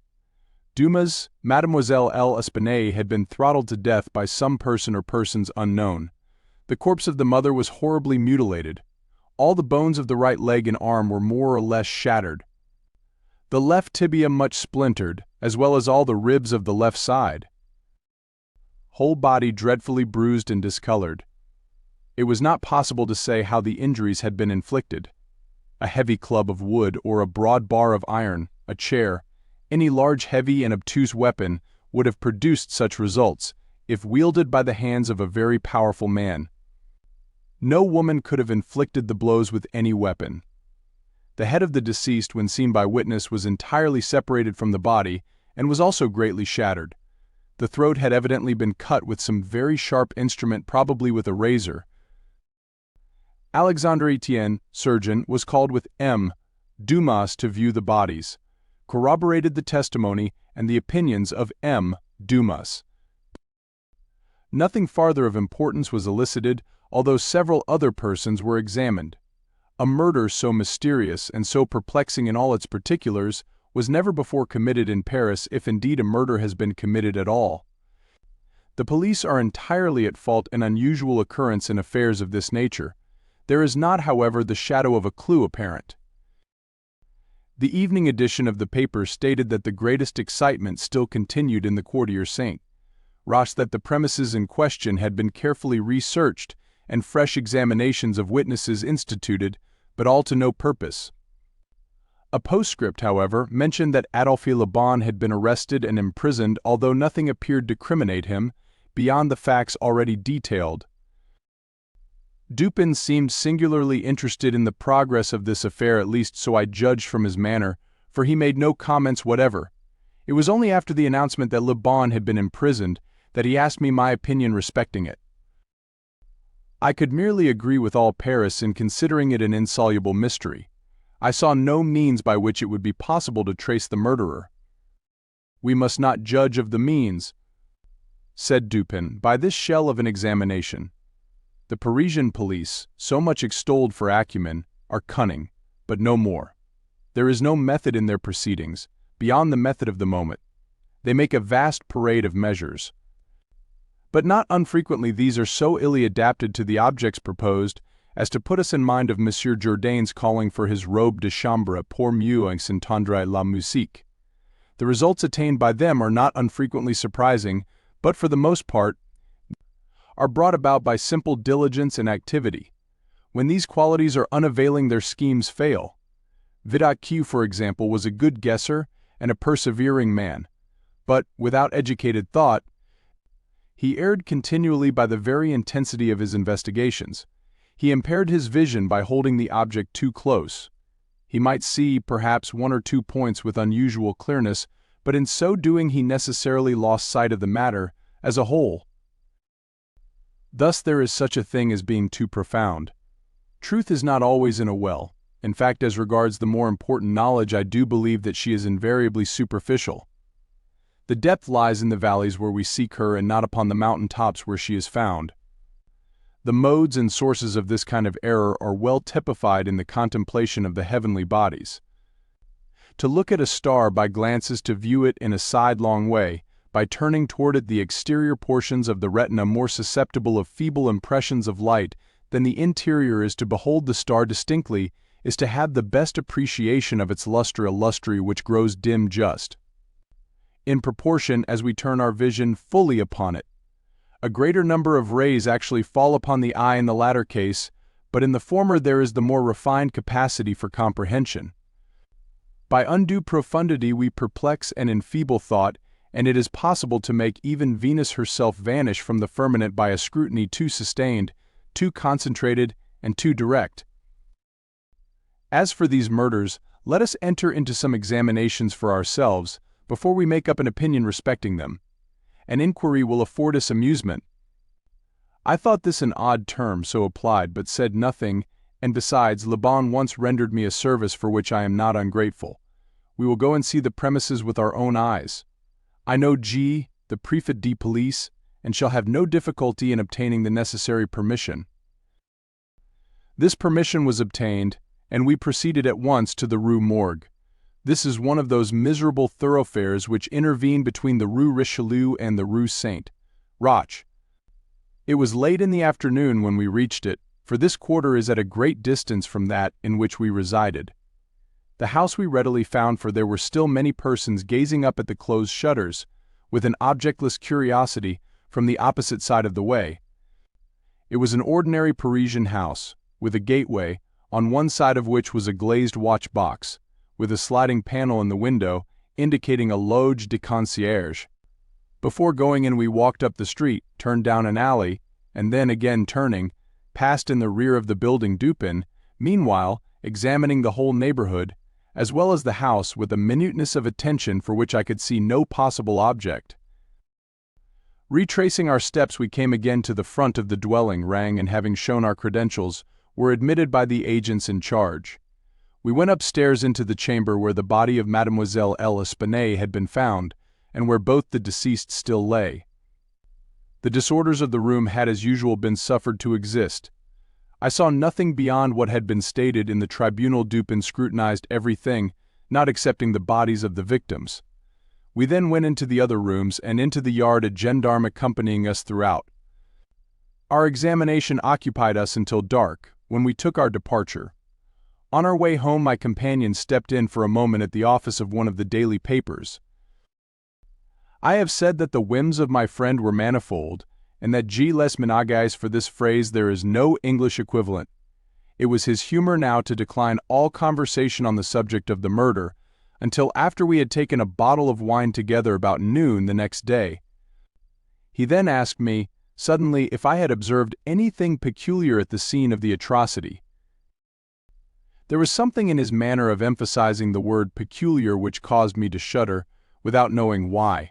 Dumas, Mademoiselle L. Espinay had been throttled to death by some person or persons unknown. The corpse of the mother was horribly mutilated. All the bones of the right leg and arm were more or less shattered. The left tibia much splintered, as well as all the ribs of the left side. Whole body dreadfully bruised and discolored. It was not possible to say how the injuries had been inflicted. A heavy club of wood or a broad bar of iron, a chair, any large, heavy, and obtuse weapon would have produced such results, if wielded by the hands of a very powerful man. No woman could have inflicted the blows with any weapon. The head of the deceased, when seen by witness, was entirely separated from the body and was also greatly shattered. The throat had evidently been cut with some very sharp instrument, probably with a razor. Alexandre Etienne, surgeon, was called with M. Dumas to view the bodies, corroborated the testimony and the opinions of M. Dumas. Nothing farther of importance was elicited, although several other persons were examined. A murder so mysterious and so perplexing in all its particulars was never before committed in Paris, if indeed a murder has been committed at all. The police are entirely at fault, an unusual occurrence in affairs of this nature. There is not, however, the shadow of a clue apparent. The evening edition of the paper stated that the greatest excitement still continued in the Quartier Saint-Roch, that the premises in question had been carefully researched and fresh examinations of witnesses instituted, but all to no purpose. A postscript, however, mentioned that Adolphe Le Bon had been arrested and imprisoned, although nothing appeared to criminate him, beyond the facts already detailed. Dupin seemed singularly interested in the progress of this affair, at least so I judged from his manner, for he made no comments whatever. It was only after the announcement that Le Bon had been imprisoned that he asked me my opinion respecting it. I could merely agree with all Paris in considering it an insoluble mystery. I saw no means by which it would be possible to trace the murderer. "We must not judge of the means," said Dupin, "by this shell of an examination. The Parisian police, so much extolled for acumen, are cunning, but no more. There is no method in their proceedings, beyond the method of the moment. They make a vast parade of measures. But not unfrequently these are so illy adapted to the objects proposed as to put us in mind of Monsieur Jourdain's calling for his robe de chambre pour mieux entendre la musique. The results attained by them are not unfrequently surprising, but for the most part are brought about by simple diligence and activity. When these qualities are unavailing, their schemes fail. Vidocq, for example, was a good guesser and a persevering man, but, without educated thought, he erred continually by the very intensity of his investigations. He impaired his vision by holding the object too close. He might see, perhaps, one or two points with unusual clearness, but in so doing he necessarily lost sight of the matter as a whole. Thus there is such a thing as being too profound. Truth is not always in a well. In fact, as regards the more important knowledge, I do believe that she is invariably superficial. The depth lies in the valleys where we seek her and not upon the mountain tops where she is found. The modes and sources of this kind of error are well typified in the contemplation of the heavenly bodies. To look at a star by glances, to view it in a sidelong way, by turning toward it the exterior portions of the retina more susceptible of feeble impressions of light than the interior is to behold the star distinctly, is to have the best appreciation of its luster, a lustre which grows dim just in proportion as we turn our vision fully upon it. A greater number of rays actually fall upon the eye in the latter case, but in the former there is the more refined capacity for comprehension. By undue profundity we perplex and enfeeble thought, and it is possible to make even Venus herself vanish from the firmament by a scrutiny too sustained, too concentrated, and too direct. As for these murders, let us enter into some examinations for ourselves, before we make up an opinion respecting them. An inquiry will afford us amusement. I thought this an odd term so applied, but said nothing, and besides, Le Bon once rendered me a service for which I am not ungrateful. We will go and see the premises with our own eyes. I know G, the Prefet de Police, and shall have no difficulty in obtaining the necessary permission. This permission was obtained, and we proceeded at once to the Rue Morgue. This is one of those miserable thoroughfares which intervene between the Rue Richelieu and the Rue Saint-Roch. It was late in the afternoon when we reached it, for this quarter is at a great distance from that in which we resided. The house we readily found, for there were still many persons gazing up at the closed shutters, with an objectless curiosity, from the opposite side of the way. It was an ordinary Parisian house, with a gateway, on one side of which was a glazed watch-box, with a sliding panel in the window, indicating a loge de concierge. Before going in we walked up the street, turned down an alley, and then again turning, passed in the rear of the building Dupin, meanwhile examining the whole neighborhood, as well as the house, with a minuteness of attention for which I could see no possible object. Retracing our steps we came again to the front of the dwelling, rang, and having shown our credentials, were admitted by the agents in charge. We went upstairs into the chamber where the body of Mademoiselle L'Espanaye had been found, and where both the deceased still lay. The disorders of the room had as usual been suffered to exist. I saw nothing beyond what had been stated in the tribunal. Dupin scrutinized everything, not accepting the bodies of the victims. We then went into the other rooms and into the yard, a gendarme accompanying us throughout. Our examination occupied us until dark, when we took our departure. On our way home, my companion stepped in for a moment at the office of one of the daily papers. I have said that the whims of my friend were manifold, and that G. les ménages, for this phrase there is no English equivalent. It was his humor now to decline all conversation on the subject of the murder, until after we had taken a bottle of wine together about noon the next day. He then asked me, suddenly, if I had observed anything peculiar at the scene of the atrocity. There was something in his manner of emphasizing the word peculiar which caused me to shudder, without knowing why.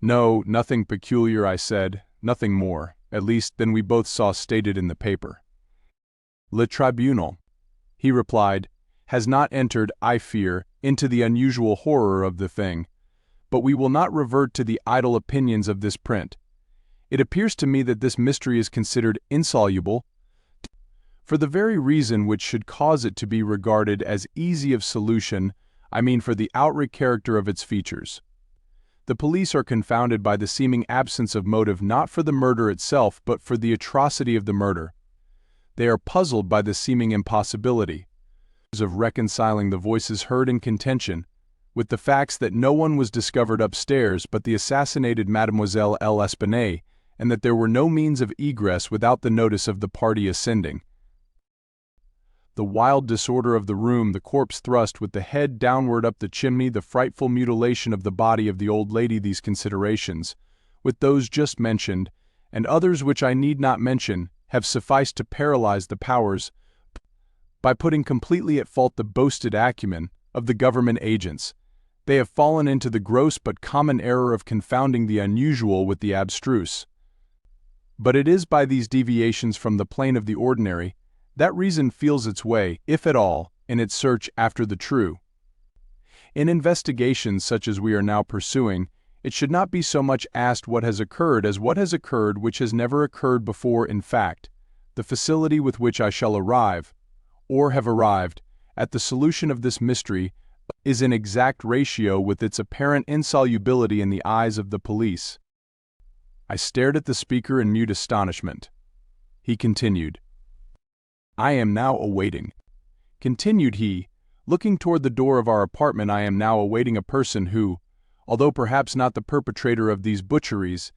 No, nothing peculiar, I said, nothing more, at least, than we both saw stated in the paper. Le tribunal, he replied, has not entered, I fear, into the unusual horror of the thing, but we will not revert to the idle opinions of this print. It appears to me that this mystery is considered insoluble, for the very reason which should cause it to be regarded as easy of solution, I mean for the outright character of its features. The police are confounded by the seeming absence of motive not for the murder itself but for the atrocity of the murder. They are puzzled by the seeming impossibility of reconciling the voices heard in contention with the facts that no one was discovered upstairs but the assassinated Mademoiselle L'Espanaye, and that there were no means of egress without the notice of the party ascending. The wild disorder of the room, the corpse thrust with the head downward up the chimney, the frightful mutilation of the body of the old lady, these considerations, with those just mentioned, and others which I need not mention, have sufficed to paralyze the powers, by putting completely at fault the boasted acumen, of the government agents. They have fallen into the gross but common error of confounding the unusual with the abstruse. But it is by these deviations from the plane of the ordinary that reason feels its way, if at all, in its search after the true. In investigations such as we are now pursuing, it should not be so much asked what has occurred as what has occurred which has never occurred before. In fact, the facility with which I shall arrive, or have arrived, at the solution of this mystery is in exact ratio with its apparent insolubility in the eyes of the police. I stared at the speaker in mute astonishment. He continued. I am now awaiting, continued he, looking toward the door of our apartment, I am now awaiting a person who, although perhaps not the perpetrator of these butcheries,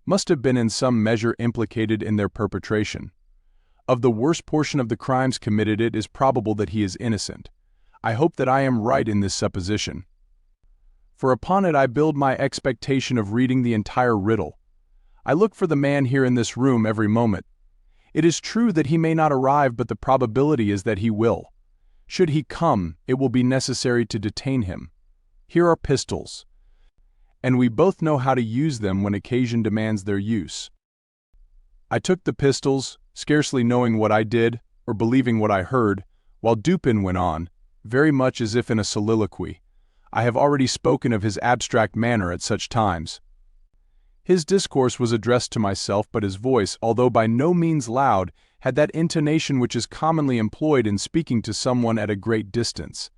must have been in some measure implicated in their perpetration. Of the worst portion of the crimes committed, it is probable that he is innocent. I hope that I am right in this supposition, for upon it I build my expectation of reading the entire riddle. I look for the man here in this room every moment. It is true that he may not arrive, but the probability is that he will. Should he come, it will be necessary to detain him. Here are pistols, and we both know how to use them when occasion demands their use. I took the pistols, scarcely knowing what I did, or believing what I heard, while Dupin went on, very much as if in a soliloquy. I have already spoken of his abstract manner at such times. His discourse was addressed to myself, but his voice, although by no means loud, had that intonation which is commonly employed in speaking to someone at a great distance.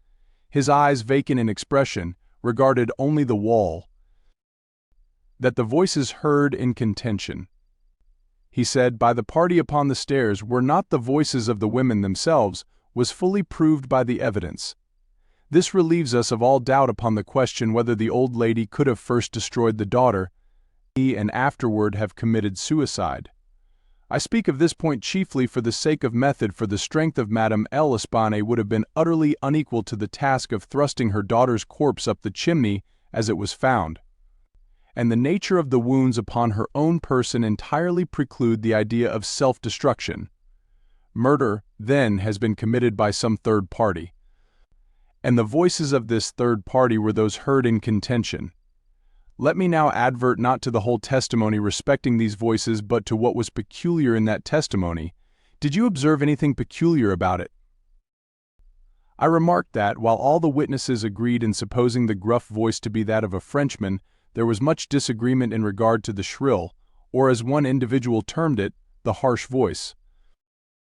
His eyes, vacant in expression, regarded only the wall. That the voices heard in contention, he said, by the party upon the stairs were not the voices of the women themselves, was fully proved by the evidence. This relieves us of all doubt upon the question whether the old lady could have first destroyed the daughter, and afterward have committed suicide. I speak of this point chiefly for the sake of method, for the strength of Madame L'Espanaye would have been utterly unequal to the task of thrusting her daughter's corpse up the chimney as it was found, and the nature of the wounds upon her own person entirely preclude the idea of self-destruction. Murder, then, has been committed by some third party, and the voices of this third party were those heard in contention. Let me now advert not to the whole testimony respecting these voices, but to what was peculiar in that testimony. Did you observe anything peculiar about it? I remarked that, while all the witnesses agreed in supposing the gruff voice to be that of a Frenchman, there was much disagreement in regard to the shrill, or as one individual termed it, the harsh voice.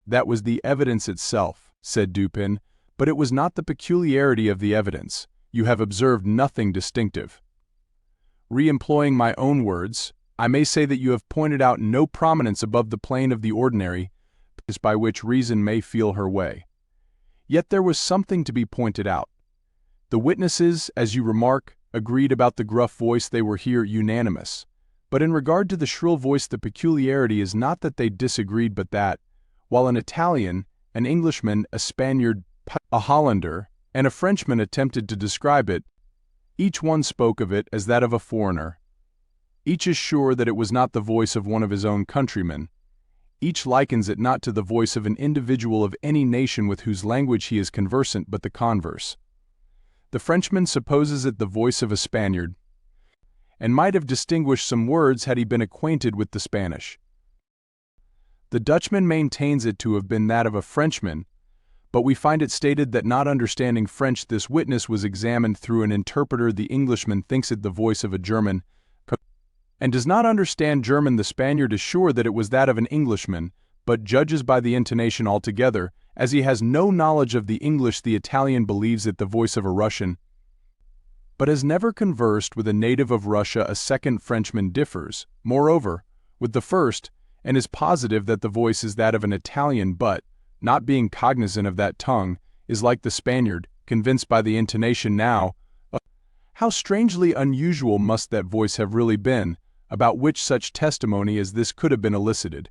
That was the evidence itself, said Dupin, But it was not the peculiarity of the evidence. You have observed nothing distinctive. Re-employing my own words, I may say that you have pointed out no prominence above the plane of the ordinary, by which reason may feel her way. Yet there was something to be pointed out. The witnesses, as you remark, agreed about the gruff voice. They were here unanimous. But in regard to the shrill voice, the peculiarity is not that they disagreed, but that, while an Italian, an Englishman, a Spaniard, a Hollander, and a Frenchman attempted to describe it, each one spoke of it as that of a foreigner. Each is sure that it was not the voice of one of his own countrymen. Each likens it not to the voice of an individual of any nation with whose language he is conversant, but the converse. The Frenchman supposes it the voice of a Spaniard, and might have distinguished some words had he been acquainted with the Spanish. The Dutchman maintains it to have been that of a Frenchman, but we find it stated that not understanding French, this witness was examined through an interpreter. The Englishman thinks it the voice of a German, and does not understand German. The Spaniard is sure that it was that of an Englishman, but judges by the intonation altogether, as he has no knowledge of the English. The Italian believes it the voice of a Russian, but has never conversed with a native of Russia. A second Frenchman differs, moreover, with the first, and is positive that the voice is that of an Italian, but, not being cognizant of that tongue, is like the Spaniard, convinced by the intonation. Now, how strangely unusual must that voice have really been, about which such testimony as this could have been elicited,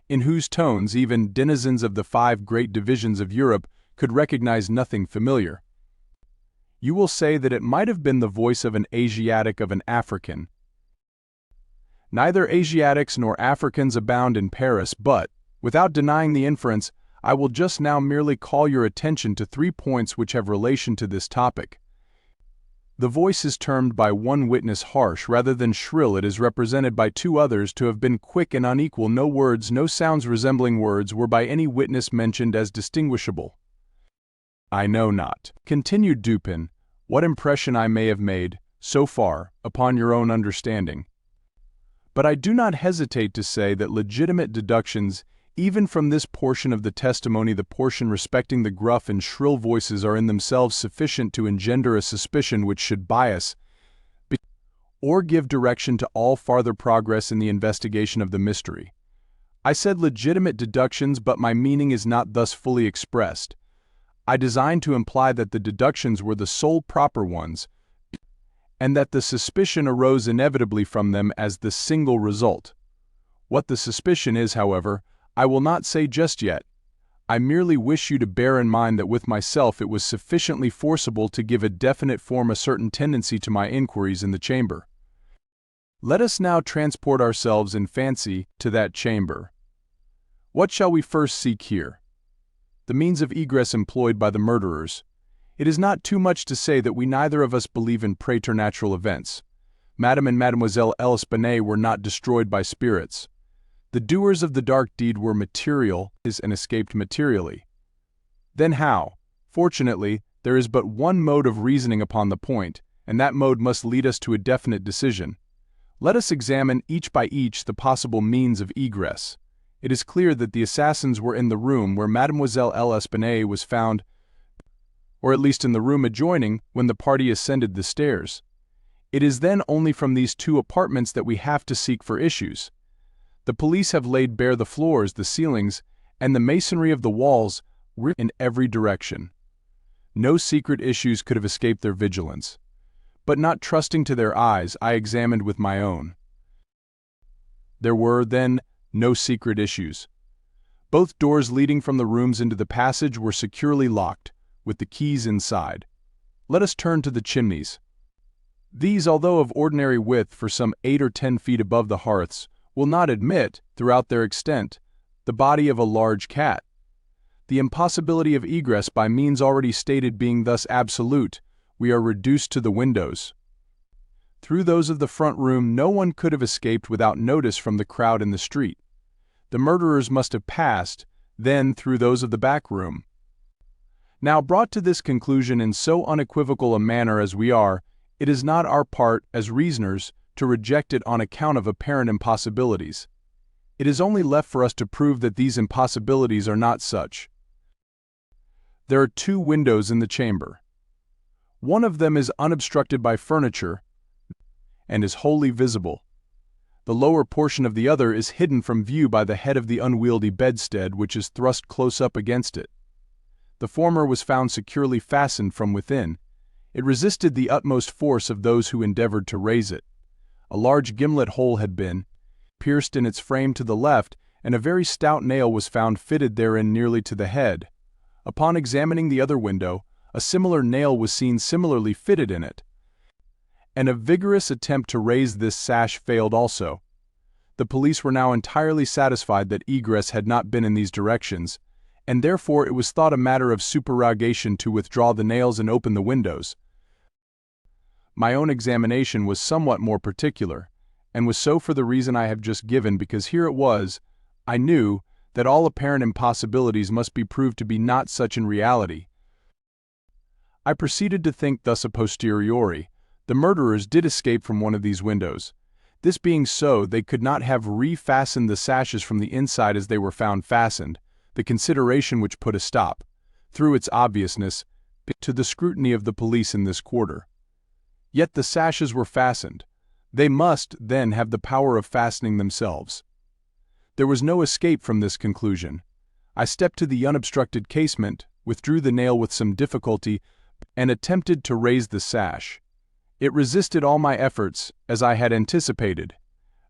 in whose tones even denizens of the 5 great divisions of Europe could recognize nothing familiar. You will say that it might have been the voice of an Asiatic, of an African. Neither Asiatics nor Africans abound in Paris, but, without denying the inference, I will just now merely call your attention to 3 points which have relation to this topic. The voice is termed by one witness harsh rather than shrill. It is represented by 2 others to have been quick and unequal. No words, no sounds resembling words were by any witness mentioned as distinguishable. I know not, continued Dupin, what impression I may have made, so far, upon your own understanding. But I do not hesitate to say that legitimate deductions, even from this portion of the testimony, the portion respecting the gruff and shrill voices, are in themselves sufficient to engender a suspicion which should bias or give direction to all farther progress in the investigation of the mystery. I said legitimate deductions, but my meaning is not thus fully expressed. I designed to imply that the deductions were the sole proper ones, and that the suspicion arose inevitably from them as the single result. What the suspicion is, however, I will not say just yet. I merely wish you to bear in mind that with myself it was sufficiently forcible to give a definite form, a certain tendency to my inquiries in the chamber. Let us now transport ourselves in fancy to that chamber. What shall we first seek here? The means of egress employed by the murderers. It is not too much to say that we neither of us believe in preternatural events. Madame and Mademoiselle L'Espanaye were not destroyed by spirits. The doers of the dark deed were material and escaped materially. Then how? Fortunately, there is but one mode of reasoning upon the point, and that mode must lead us to a definite decision. Let us examine each by each the possible means of egress. It is clear that the assassins were in the room where Mademoiselle L'Espanaye was found, or at least in the room adjoining when the party ascended the stairs. It is then only from these 2 apartments that we have to seek for issues. The police have laid bare the floors, the ceilings, and the masonry of the walls in every direction. No secret issues could have escaped their vigilance. But not trusting to their eyes, I examined with my own. There were, then, no secret issues. Both doors leading from the rooms into the passage were securely locked, with the keys inside. Let us turn to the chimneys. These, although of ordinary width for some 8 or 10 feet above the hearths, will not admit, throughout their extent, the body of a large cat. The impossibility of egress by means already stated being thus absolute, we are reduced to the windows. Through those of the front room no one could have escaped without notice from the crowd in the street. The murderers must have passed, then, through those of the back room. Now, brought to this conclusion in so unequivocal a manner as we are, it is not our part, as reasoners, to reject it on account of apparent impossibilities. It is only left for us to prove that these impossibilities are not such. There are two windows in the chamber. One of them is unobstructed by furniture and is wholly visible. The lower portion of the other is hidden from view by the head of the unwieldy bedstead, which is thrust close up against it. The former was found securely fastened from within. It resisted the utmost force of those who endeavored to raise it. A large gimlet hole had been pierced in its frame to the left, and a very stout nail was found fitted therein nearly to the head. Upon examining the other window, a similar nail was seen similarly fitted in it, and a vigorous attempt to raise this sash failed also. The police were now entirely satisfied that egress had not been in these directions, and therefore it was thought a matter of supererogation to withdraw the nails and open the windows. My own examination was somewhat more particular, and was so for the reason I have just given, because here it was, I knew, that all apparent impossibilities must be proved to be not such in reality. I proceeded to think thus a posteriori. The murderers did escape from one of these windows. This being so, they could not have refastened the sashes from the inside as they were found fastened, the consideration which put a stop, through its obviousness, to the scrutiny of the police in this quarter. Yet the sashes were fastened. They must, then, have the power of fastening themselves. There was no escape from this conclusion. I stepped to the unobstructed casement, withdrew the nail with some difficulty, and attempted to raise the sash. It resisted all my efforts, as I had anticipated.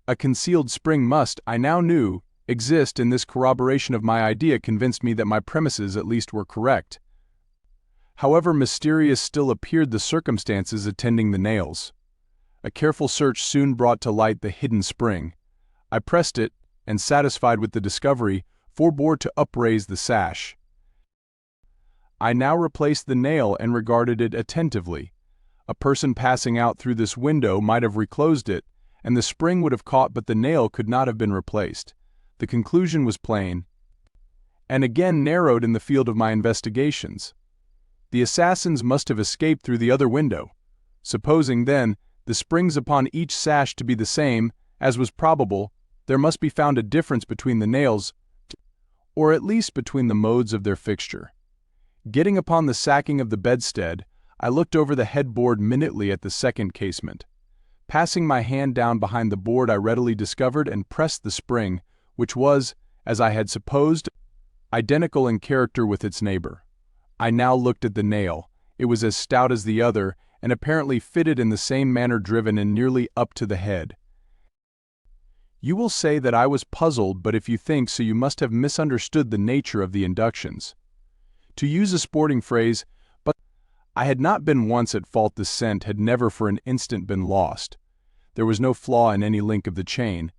A concealed spring must, I now knew, exist, and this corroboration of my idea convinced me that my premises at least were correct. However mysterious still appeared the circumstances attending the nails. A careful search soon brought to light the hidden spring. I pressed it, and satisfied with the discovery, forbore to upraise the sash. I now replaced the nail and regarded it attentively. A person passing out through this window might have reclosed it, and the spring would have caught, but the nail could not have been replaced. The conclusion was plain, and again narrowed in the field of my investigations. The assassins must have escaped through the other window. Supposing, then, the springs upon each sash to be the same, as was probable, there must be found a difference between the nails, or at least between the modes of their fixture. Getting upon the sacking of the bedstead, I looked over the headboard minutely at the second casement. Passing my hand down behind the board, I readily discovered and pressed the spring, which was, as I had supposed, identical in character with its neighbor. I now looked at the nail. It was as stout as the other, and apparently fitted in the same manner, driven in nearly up to the head. You will say that I was puzzled, but if you think so, you must have misunderstood the nature of the inductions. To use a sporting phrase, but I had not been once at fault. The scent had never for an instant been lost. There was no flaw in any link of the chain.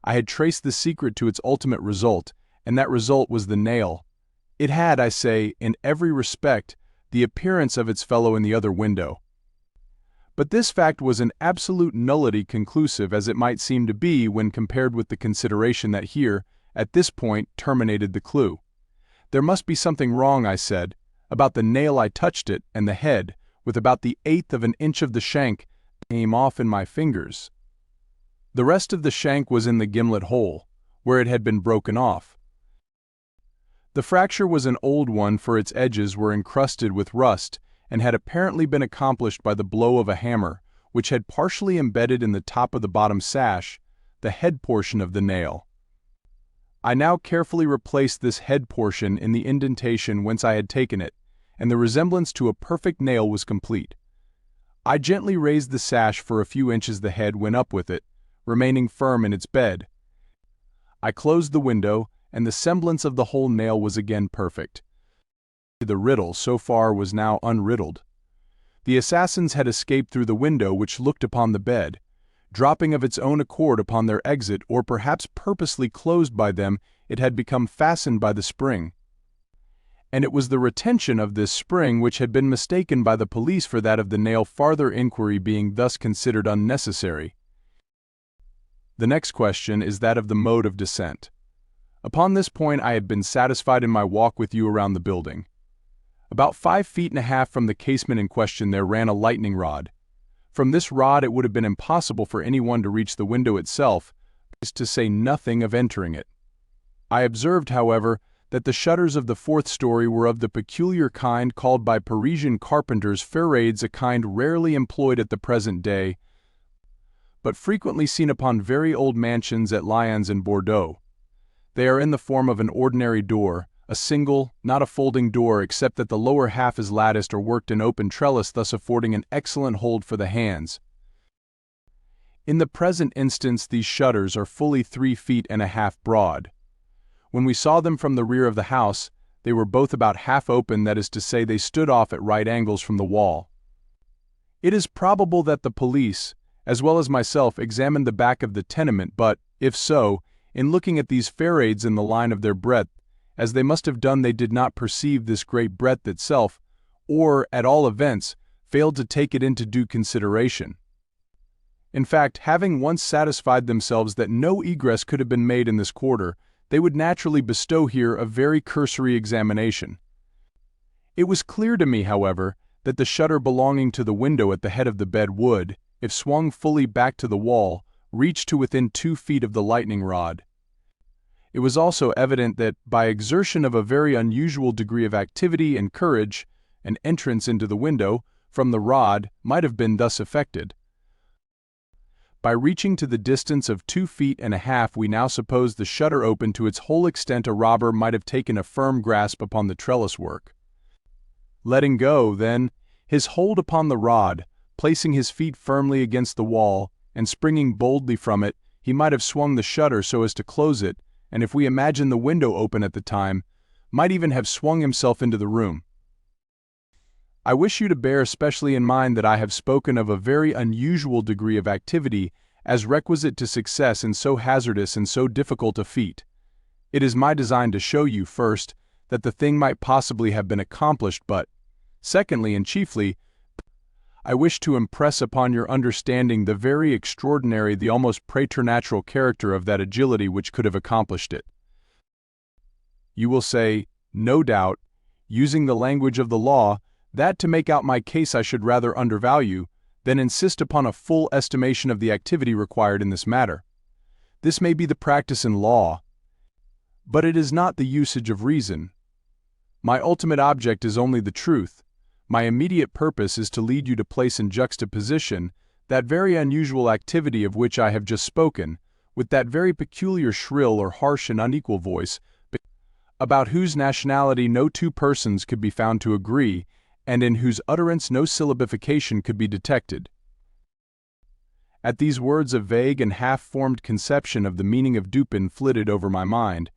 I had traced the secret to its ultimate result, and that result was the nail. It had, I say, in every respect, the appearance of its fellow in the other window. But this fact was an absolute nullity, conclusive as it might seem to be when compared with the consideration that here, at this point, terminated the clue. There must be something wrong, I said, about the nail. I touched it, and the head, with about the eighth of an inch of the shank, came off in my fingers. The rest of the shank was in the gimlet hole, where it had been broken off. The fracture was an old one, for its edges were encrusted with rust, and had apparently been accomplished by the blow of a hammer, which had partially embedded in the top of the bottom sash, the head portion of the nail. I now carefully replaced this head portion in the indentation whence I had taken it, and the resemblance to a perfect nail was complete. I gently raised the sash for a few inches. The head went up with it, remaining firm in its bed. I closed the window, and the semblance of the whole nail was again perfect. The riddle so far was now unriddled. The assassins had escaped through the window which looked upon the bed, dropping of its own accord upon their exit, or perhaps purposely closed by them. It had become fastened by the spring, and it was the retention of this spring which had been mistaken by the police for that of the nail, farther inquiry being thus considered unnecessary. The next question is that of the mode of descent. Upon this point I had been satisfied in my walk with you around the building. About 5 feet and a half from the casement in question there ran a lightning rod. From this rod it would have been impossible for anyone to reach the window itself, to say nothing of entering it. I observed, however, that the shutters of the fourth story were of the peculiar kind called by Parisian carpenters ferrades, a kind rarely employed at the present day, but frequently seen upon very old mansions at Lyons and Bordeaux. They are in the form of an ordinary door, a single, not a folding door, except that the lower half is latticed or worked in open trellis, thus affording an excellent hold for the hands. In the present instance these shutters are fully 3.5 feet broad. When we saw them from the rear of the house, they were both about half open, that is to say, they stood off at right angles from the wall. It is probable that the police, as well as myself, examined the back of the tenement, but, if so, in looking at these ferrades in the line of their breadth, as they must have done, they did not perceive this great breadth itself, or, at all events, failed to take it into due consideration. In fact, having once satisfied themselves that no egress could have been made in this quarter, they would naturally bestow here a very cursory examination. It was clear to me, however, that the shutter belonging to the window at the head of the bed would, if swung fully back to the wall, reach to within 2 feet of the lightning rod. It was also evident that, by exertion of a very unusual degree of activity and courage, an entrance into the window, from the rod, might have been thus effected. By reaching to the distance of 2.5 feet, we now suppose the shutter open to its whole extent, a robber might have taken a firm grasp upon the trellis work. Letting go, then, his hold upon the rod, placing his feet firmly against the wall, and springing boldly from it, he might have swung the shutter so as to close it, and if we imagine the window open at the time, might even have swung himself into the room. I wish you to bear especially in mind that I have spoken of a very unusual degree of activity as requisite to success in so hazardous and so difficult a feat. It is my design to show you, first, that the thing might possibly have been accomplished, but, secondly and chiefly, I wish to impress upon your understanding the very extraordinary, the almost preternatural character of that agility which could have accomplished it. You will say, no doubt, using the language of the law, that to make out my case I should rather undervalue than insist upon a full estimation of the activity required in this matter. This may be the practice in law, but it is not the usage of reason. My ultimate object is only the truth. My immediate purpose is to lead you to place in juxtaposition that very unusual activity of which I have just spoken, with that very peculiar shrill or harsh and unequal voice, about whose nationality no two persons could be found to agree, and in whose utterance no syllabification could be detected. At these words a vague and half-formed conception of the meaning of Dupin flitted over my mind.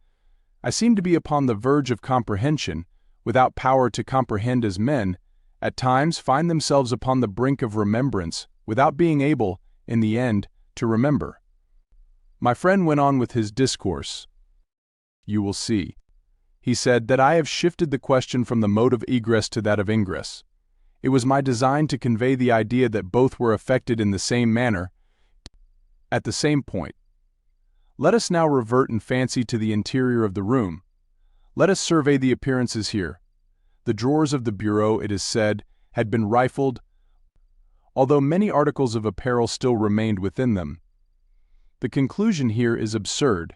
I seemed to be upon the verge of comprehension, without power to comprehend, as men, at times, find themselves upon the brink of remembrance, without being able, in the end, to remember. My friend went on with his discourse. You will see, he said, that I have shifted the question from the mode of egress to that of ingress. It was my design to convey the idea that both were effected in the same manner, at the same point. Let us now revert in fancy to the interior of the room. Let us survey the appearances here. The drawers of the bureau, it is said, had been rifled, although many articles of apparel still remained within them. The conclusion here is absurd.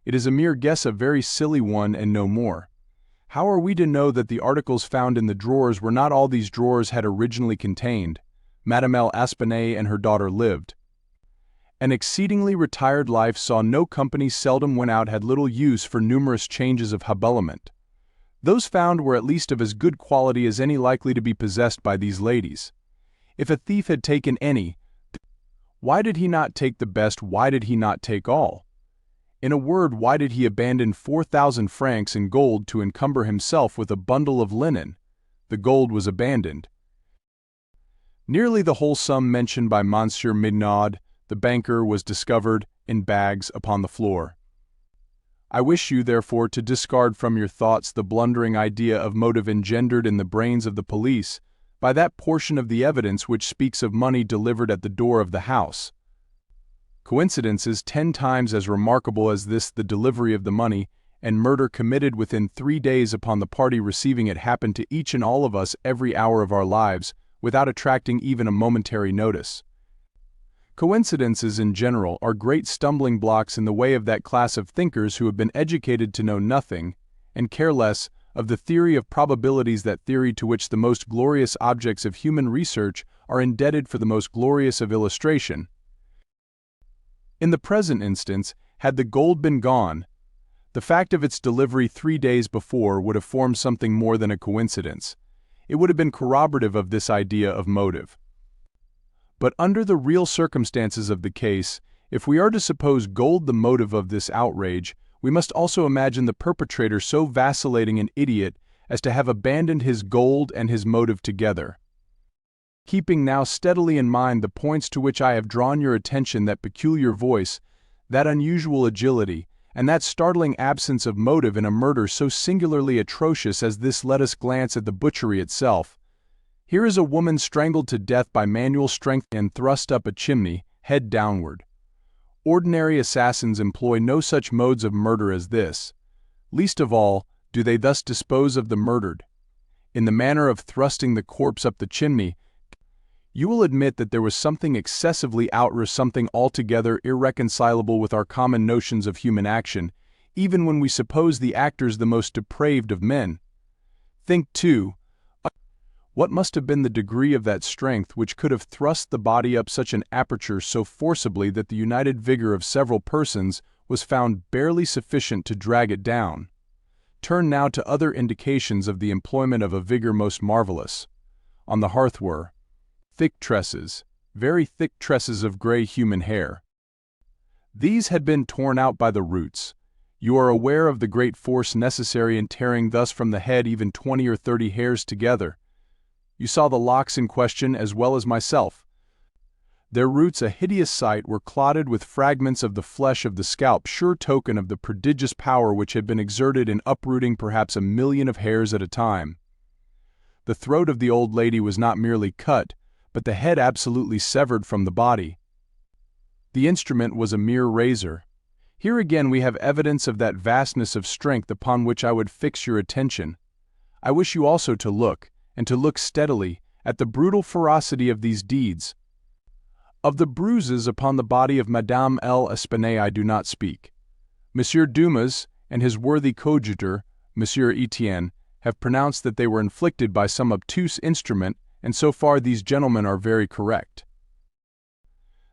It is a mere guess, a very silly one, and no more. How are we to know that the articles found in the drawers were not all these drawers had originally contained? Mademoiselle Aspinay and her daughter lived an exceedingly retired life, saw no company, seldom went out, had little use for numerous changes of habiliment. Those found were at least of as good quality as any likely to be possessed by these ladies. If a thief had taken any, why did he not take the best? Why did he not take all? In a word, why did he abandon 4,000 francs in gold to encumber himself with a bundle of linen? The gold was abandoned. Nearly the whole sum mentioned by Monsieur Mignard, the banker, was discovered, in bags, upon the floor. I wish you, therefore, to discard from your thoughts the blundering idea of motive engendered in the brains of the police by that portion of the evidence which speaks of money delivered at the door of the house. Coincidences 10 times as remarkable as this, the delivery of the money, and murder committed within 3 days upon the party receiving it, happened to each and all of us every hour of our lives, without attracting even a momentary notice. Coincidences in general are great stumbling blocks in the way of that class of thinkers who have been educated to know nothing, and care less of the theory of probabilities, that theory to which the most glorious objects of human research are indebted for the most glorious of illustration. In the present instance, had the gold been gone, the fact of its delivery 3 days before would have formed something more than a coincidence. It would have been corroborative of this idea of motive. But under the real circumstances of the case, if we are to suppose gold the motive of this outrage, we must also imagine the perpetrator so vacillating an idiot as to have abandoned his gold and his motive together. Keeping now steadily in mind the points to which I have drawn your attention, that peculiar voice, that unusual agility, and that startling absence of motive in a murder so singularly atrocious as this, let us glance at the butchery itself. Here is a woman strangled to death by manual strength and thrust up a chimney, head downward. Ordinary assassins employ no such modes of murder as this. Least of all do they thus dispose of the murdered, in the manner of thrusting the corpse up the chimney. You will admit that there was something excessively outrageous, something altogether irreconcilable with our common notions of human action, even when we suppose the actors the most depraved of men. Think, too, what must have been the degree of that strength which could have thrust the body up such an aperture so forcibly that the united vigor of several persons was found barely sufficient to drag it down. Turn now to other indications of the employment of a vigor most marvelous. On the hearth were thick tresses, very thick tresses of gray human hair. These had been torn out by the roots. You are aware of the great force necessary in tearing thus from the head even 20 or 30 hairs together. You saw the locks in question as well as myself. Their roots, a hideous sight, were clotted with fragments of the flesh of the scalp, sure token of the prodigious power which had been exerted in uprooting perhaps 1,000,000 of hairs at a time. The throat of the old lady was not merely cut, but the head absolutely severed from the body. The instrument was a mere razor. Here again we have evidence of that vastness of strength upon which I would fix your attention. I wish you also to look, and to look steadily, at the brutal ferocity of these deeds. Of the bruises upon the body of Madame l'Espanaye I do not speak. Monsieur Dumas and his worthy coadjutor, Monsieur Etienne, have pronounced that they were inflicted by some obtuse instrument, and so far these gentlemen are very correct.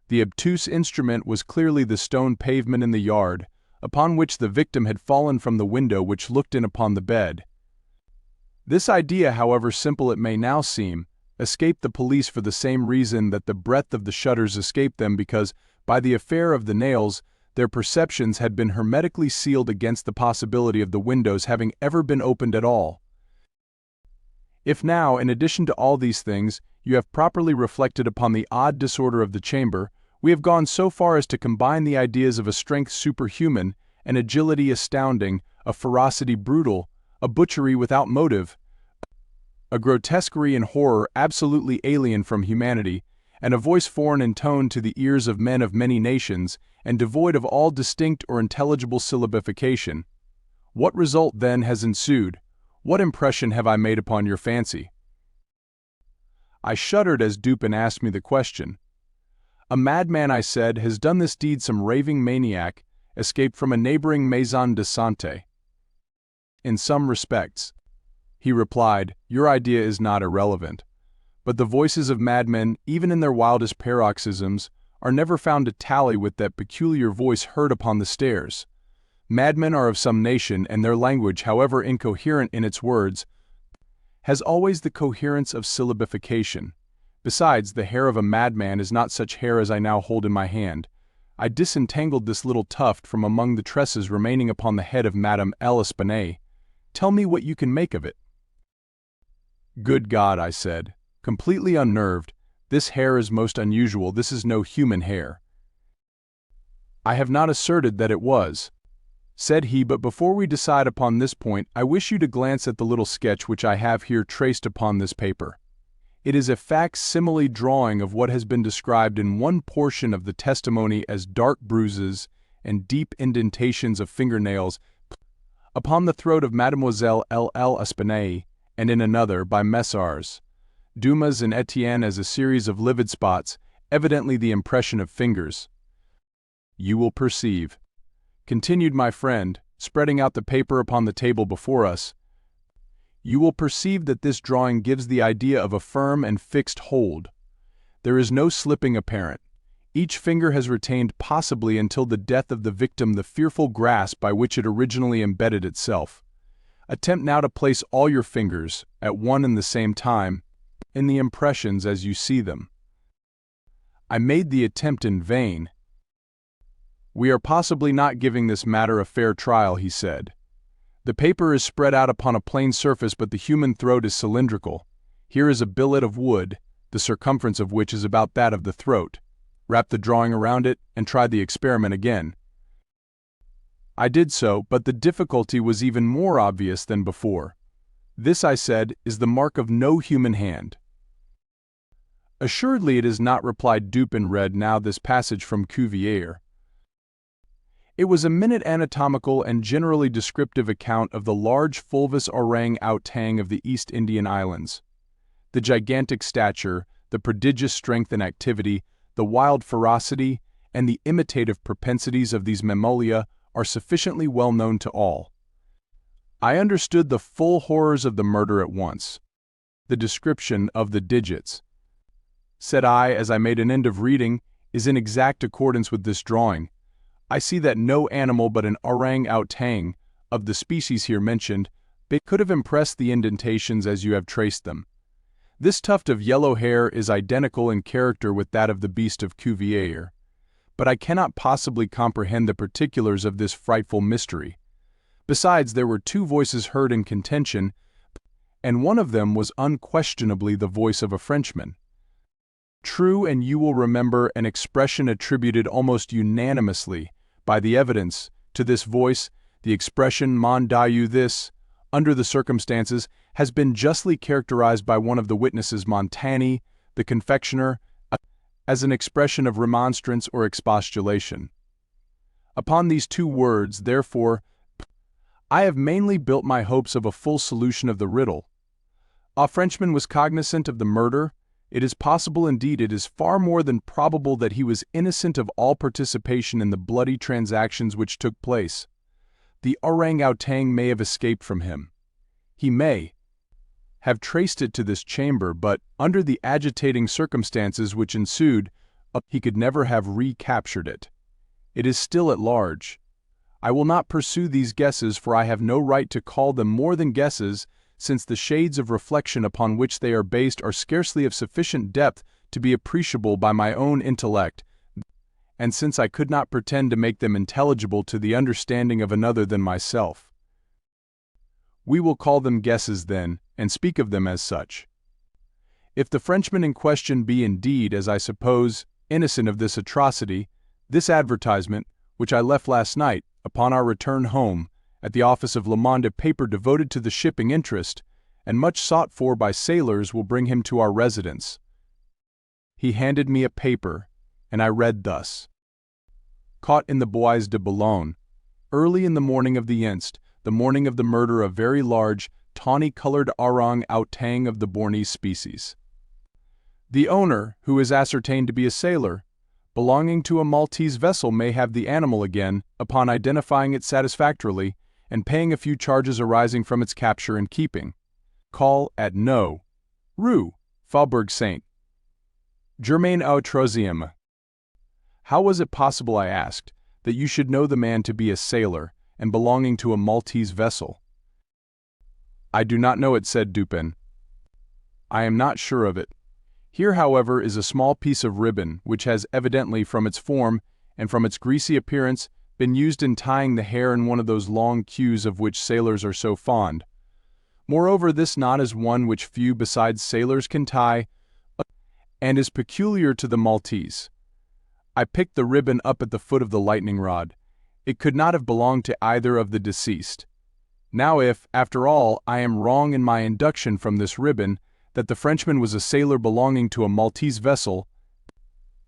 The obtuse instrument was clearly the stone pavement in the yard, upon which the victim had fallen from the window which looked in upon the bed. This idea, however simple it may now seem, escaped the police for the same reason that the breadth of the shutters escaped them, because, by the affair of the nails, their perceptions had been hermetically sealed against the possibility of the windows having ever been opened at all. If now, in addition to all these things, you have properly reflected upon the odd disorder of the chamber, we have gone so far as to combine the ideas of a strength superhuman, an agility astounding, a ferocity brutal, a butchery without motive, a grotesquerie and horror absolutely alien from humanity, and a voice foreign in tone to the ears of men of many nations, and devoid of all distinct or intelligible syllabification. What result, then, has ensued? What impression have I made upon your fancy? I shuddered as Dupin asked me the question. A madman, I said, has done this deed. Some raving maniac escaped from a neighboring maison de santé. In some respects, he replied, your idea is not irrelevant. But the voices of madmen, even in their wildest paroxysms, are never found to tally with that peculiar voice heard upon the stairs. Madmen are of some nation, and their language, however incoherent in its words, has always the coherence of syllabification. Besides, the hair of a madman is not such hair as I now hold in my hand. I disentangled this little tuft from among the tresses remaining upon the head of Madame l'Espanaye. Tell me what you can make of it. Good God, I said, completely unnerved, this hair is most unusual. This is no human hair. I have not asserted that it was, said he, but before we decide upon this point, I wish you to glance at the little sketch which I have here traced upon this paper. It is a facsimile drawing of what has been described in one portion of the testimony as dark bruises and deep indentations of fingernails upon the throat of Mademoiselle l'Espanaye, and in another, by Messrs. Dumas and Etienne, as a series of livid spots, evidently the impression of fingers. You will perceive, continued my friend, spreading out the paper upon the table before us. "You will perceive that this drawing gives the idea of a firm and fixed hold. There is no slipping apparent. Each finger has retained possibly until the death of the victim the fearful grasp by which it originally embedded itself. Attempt now to place all your fingers, at one and the same time, in the impressions as you see them." I made the attempt in vain. "We are possibly not giving this matter a fair trial," he said. "The paper is spread out upon a plain surface, but the human throat is cylindrical. Here is a billet of wood, the circumference of which is about that of the throat. Wrap the drawing around it, and try the experiment again." I did so, but the difficulty was even more obvious than before. "This," I said, "is the mark of no human hand." "Assuredly it is not," replied Dupin. Read now this passage from Cuvier. "It was a minute anatomical and generally descriptive account of the large fulvous orang-outang of the East Indian Islands. The gigantic stature, the prodigious strength and activity, the wild ferocity, and the imitative propensities of these mammalia are sufficiently well known to all. I understood the full horrors of the murder at once. The description of the digits," said I as I made an end of reading, "is in exact accordance with this drawing. I see that no animal but an orang-outang, of the species here mentioned, could have impressed the indentations as you have traced them. This tuft of yellow hair is identical in character with that of the beast of Cuvier. But I cannot possibly comprehend the particulars of this frightful mystery. Besides, there were two voices heard in contention, and one of them was unquestionably the voice of a Frenchman. True, and you will remember an expression attributed almost unanimously, by the evidence, to this voice, the expression "mon Dieu, this," under the circumstances, has been justly characterized by one of the witnesses, Montani, the confectioner, as an expression of remonstrance or expostulation. Upon these two words, therefore, I have mainly built my hopes of a full solution of the riddle. A Frenchman was cognizant of the murder. It is possible, indeed it is far more than probable, that he was innocent of all participation in the bloody transactions which took place. The orang-outang may have escaped from him. He may have traced it to this chamber, but, under the agitating circumstances which ensued, he could never have recaptured it. It is still at large. I will not pursue these guesses, for I have no right to call them more than guesses, since the shades of reflection upon which they are based are scarcely of sufficient depth to be appreciable by my own intellect, and since I could not pretend to make them intelligible to the understanding of another than myself. We will call them guesses, then, and speak of them as such. If the Frenchman in question be indeed, as I suppose, innocent of this atrocity, this advertisement, which I left last night, upon our return home, at the office of Le Monde, a paper devoted to the shipping interest, and much sought for by sailors, will bring him to our residence." He handed me a paper, and I read thus: "Caught in the Bois de Boulogne, early in the morning of the inst, the morning of the murder, a very large, tawny-colored orang-outang of the Bornese species. The owner, who is ascertained to be a sailor, belonging to a Maltese vessel, may have the animal again, upon identifying it satisfactorily, and paying a few charges arising from its capture and keeping. Call at No. Rue Faubourg Saint Germain au 3e. How was it possible, I asked, that you should know the man to be a sailor, and belonging to a Maltese vessel?" "I do not know it," said Dupin. "I am not sure of it. Here, however, is a small piece of ribbon, which has evidently, from its form, and from its greasy appearance, been used in tying the hair in one of those long queues of which sailors are so fond. Moreover, this knot is one which few besides sailors can tie, and is peculiar to the Maltese. I picked the ribbon up at the foot of the lightning rod. It could not have belonged to either of the deceased. Now if, after all, I am wrong in my induction from this ribbon, that the Frenchman was a sailor belonging to a Maltese vessel,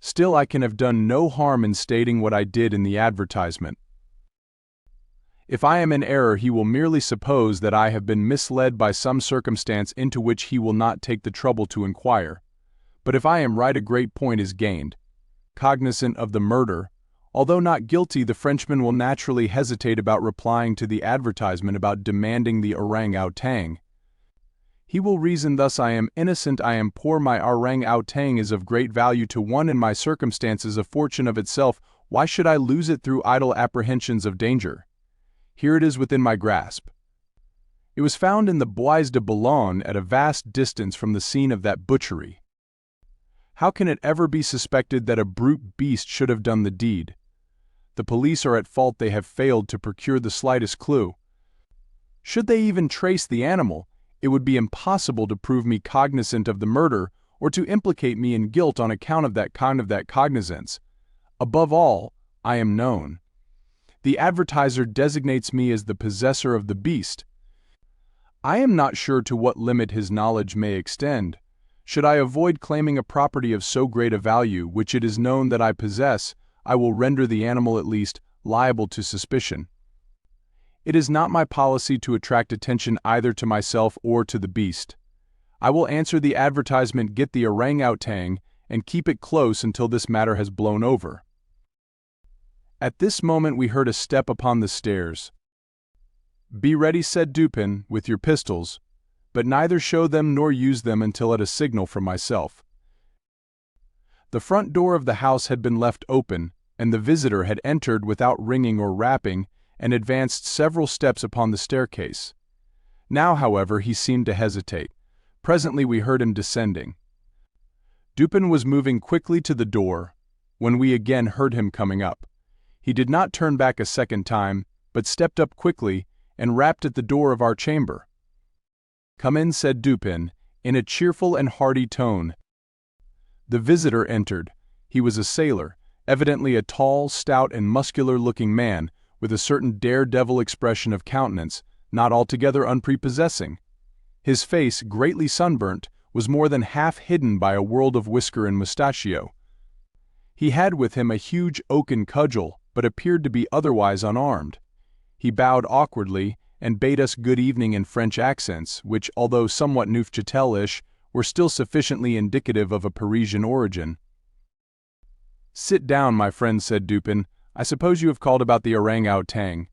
still I can have done no harm in stating what I did in the advertisement. If I am in error, he will merely suppose that I have been misled by some circumstance into which he will not take the trouble to inquire. But if I am right, a great point is gained. Cognizant of the murder, Although not guilty, the Frenchman will naturally hesitate about replying to the advertisement about demanding the orang-outang. He will reason thus: I am innocent, I am poor, my orang-outang is of great value to one in my circumstances, a fortune of itself, why should I lose it through idle apprehensions of danger? Here it is within my grasp. It was found in the Bois de Boulogne at a vast distance from the scene of that butchery. How can it ever be suspected that a brute beast should have done the deed? The police are at fault, they have failed to procure the slightest clue. Should they even trace the animal, it would be impossible to prove me cognizant of the murder or to implicate me in guilt on account of that cognizance. Above all, I am known. The advertiser designates me as the possessor of the beast. I am not sure to what limit his knowledge may extend. Should I avoid claiming a property of so great a value, which it is known that I possess, I will render the animal at least liable to suspicion. It is not my policy to attract attention either to myself or to the beast. I will answer the advertisement, get the orang-outang, and keep it close until this matter has blown over. At this moment we heard a step upon the stairs. Be ready, said Dupin, with your pistols, but neither show them nor use them until at a signal from myself. The front door of the house had been left open, and the visitor had entered without ringing or rapping, and advanced several steps upon the staircase. Now, however, he seemed to hesitate. Presently we heard him descending. Dupin was moving quickly to the door, when we again heard him coming up. He did not turn back a second time, but stepped up quickly and rapped at the door of our chamber. Come in, said Dupin, in a cheerful and hearty tone. The visitor entered. He was a sailor, evidently a tall, stout, and muscular-looking man, with a certain daredevil expression of countenance, not altogether unprepossessing. His face, greatly sunburnt, was more than half hidden by a world of whisker and mustachio. He had with him a huge oaken cudgel, but appeared to be otherwise unarmed. He bowed awkwardly, and bade us good evening in French accents, which, although somewhat Neufchâtel-ish, were still sufficiently indicative of a Parisian origin. Sit down, my friend, said Dupin. I suppose you have called about the orang-outang.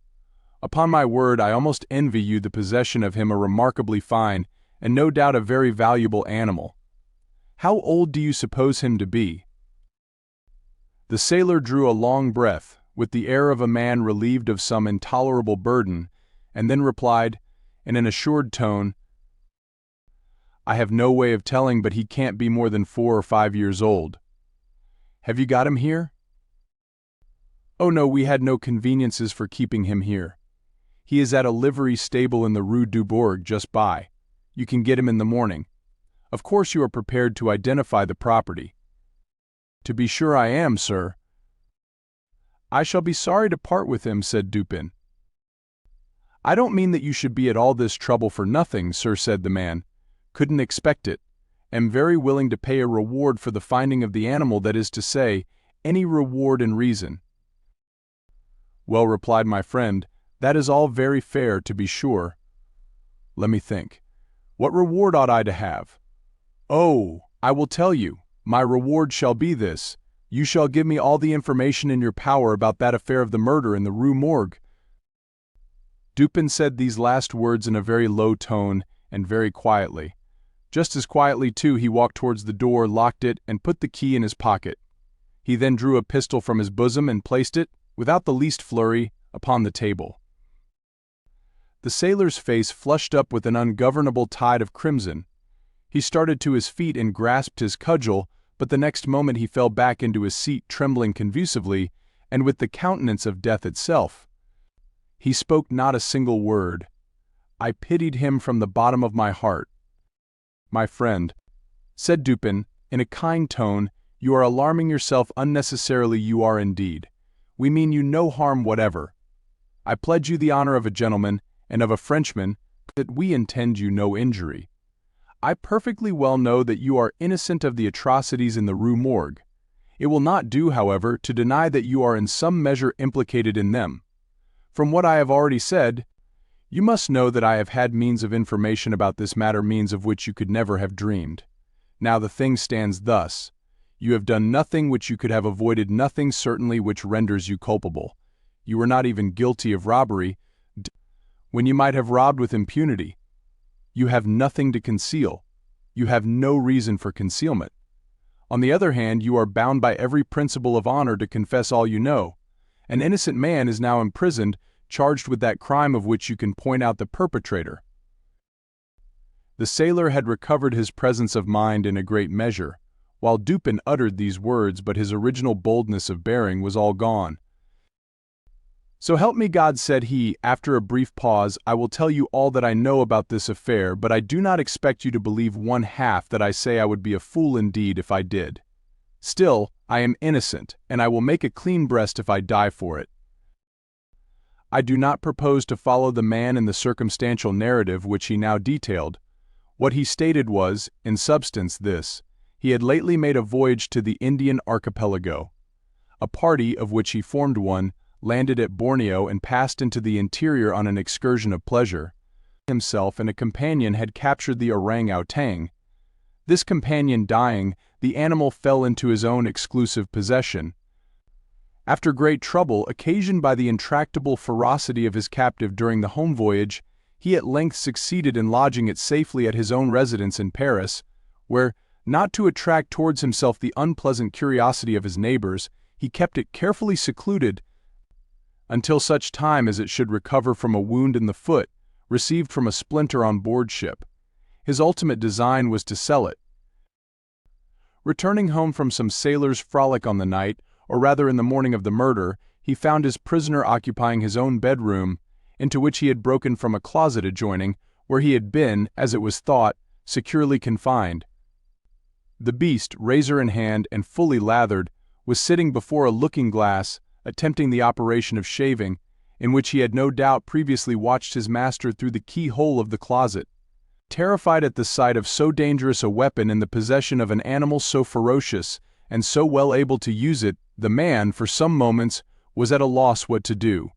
Upon my word, I almost envy you the possession of him, a remarkably fine, and no doubt a very valuable animal. How old do you suppose him to be? The sailor drew a long breath, with the air of a man relieved of some intolerable burden, and then replied, in an assured tone, I have no way of telling, but he can't be more than 4 or 5 years old. Have you got him here? Oh no, we had no conveniences for keeping him here. He is at a livery stable in the Rue Morgue just by. You can get him in the morning. Of course you are prepared to identify the property. To be sure I am, sir. I shall be sorry to part with him, said Dupin. I don't mean that you should be at all this trouble for nothing, sir, said the man. Couldn't expect it. Am very willing to pay a reward for the finding of the animal, that is to say, any reward in reason. Well, replied my friend, that is all very fair, to be sure. Let me think. What reward ought I to have? Oh, I will tell you. My reward shall be this. You shall give me all the information in your power about that affair of the murder in the Rue Morgue. Dupin said these last words in a very low tone and very quietly. Just as quietly, too, he walked towards the door, locked it, and put the key in his pocket. He then drew a pistol from his bosom and placed it, without the least flurry, upon the table. The sailor's face flushed up with an ungovernable tide of crimson. He started to his feet and grasped his cudgel, but the next moment he fell back into his seat, trembling convulsively, and with the countenance of death itself. He spoke not a single word. I pitied him from the bottom of my heart. My friend, said Dupin, in a kind tone, you are alarming yourself unnecessarily, you are indeed. We mean you no harm whatever. I pledge you the honor of a gentleman, and of a Frenchman, that we intend you no injury. I perfectly well know that you are innocent of the atrocities in the Rue Morgue. It will not do, however, to deny that you are in some measure implicated in them. From what I have already said, you must know that I have had means of information about this matter, means of which you could never have dreamed. Now the thing stands thus. You have done nothing which you could have avoided, nothing certainly which renders you culpable. You were not even guilty of robbery, when you might have robbed with impunity. You have nothing to conceal. You have no reason for concealment. On the other hand, you are bound by every principle of honor to confess all you know. An innocent man is now imprisoned, charged with that crime of which you can point out the perpetrator." The sailor had recovered his presence of mind in a great measure, while Dupin uttered these words, but his original boldness of bearing was all gone. "So help me God," said he, after a brief pause, "I will tell you all that I know about this affair, but I do not expect you to believe one half that I say. I would be a fool indeed if I did. Still, I am innocent, and I will make a clean breast if I die for it. I do not propose to follow the man in the circumstantial narrative which he now detailed. What he stated was, in substance, this: he had lately made a voyage to the Indian archipelago. A party, of which he formed one, landed at Borneo and passed into the interior on an excursion of pleasure. Himself and a companion had captured the orang-outang. This companion dying, the animal fell into his own exclusive possession. After great trouble occasioned by the intractable ferocity of his captive during the home voyage, he at length succeeded in lodging it safely at his own residence in Paris, where, not to attract towards himself the unpleasant curiosity of his neighbors, he kept it carefully secluded until such time as it should recover from a wound in the foot, received from a splinter on board ship. His ultimate design was to sell it. Returning home from some sailors' frolic on the night, or rather in the morning of the murder, he found his prisoner occupying his own bedroom, into which he had broken from a closet adjoining, where he had been, as it was thought, securely confined. The beast, razor in hand and fully lathered, was sitting before a looking-glass, attempting the operation of shaving, in which he had no doubt previously watched his master through the keyhole of the closet. Terrified at the sight of so dangerous a weapon in the possession of an animal so ferocious and so well able to use it, the man, for some moments, was at a loss what to do.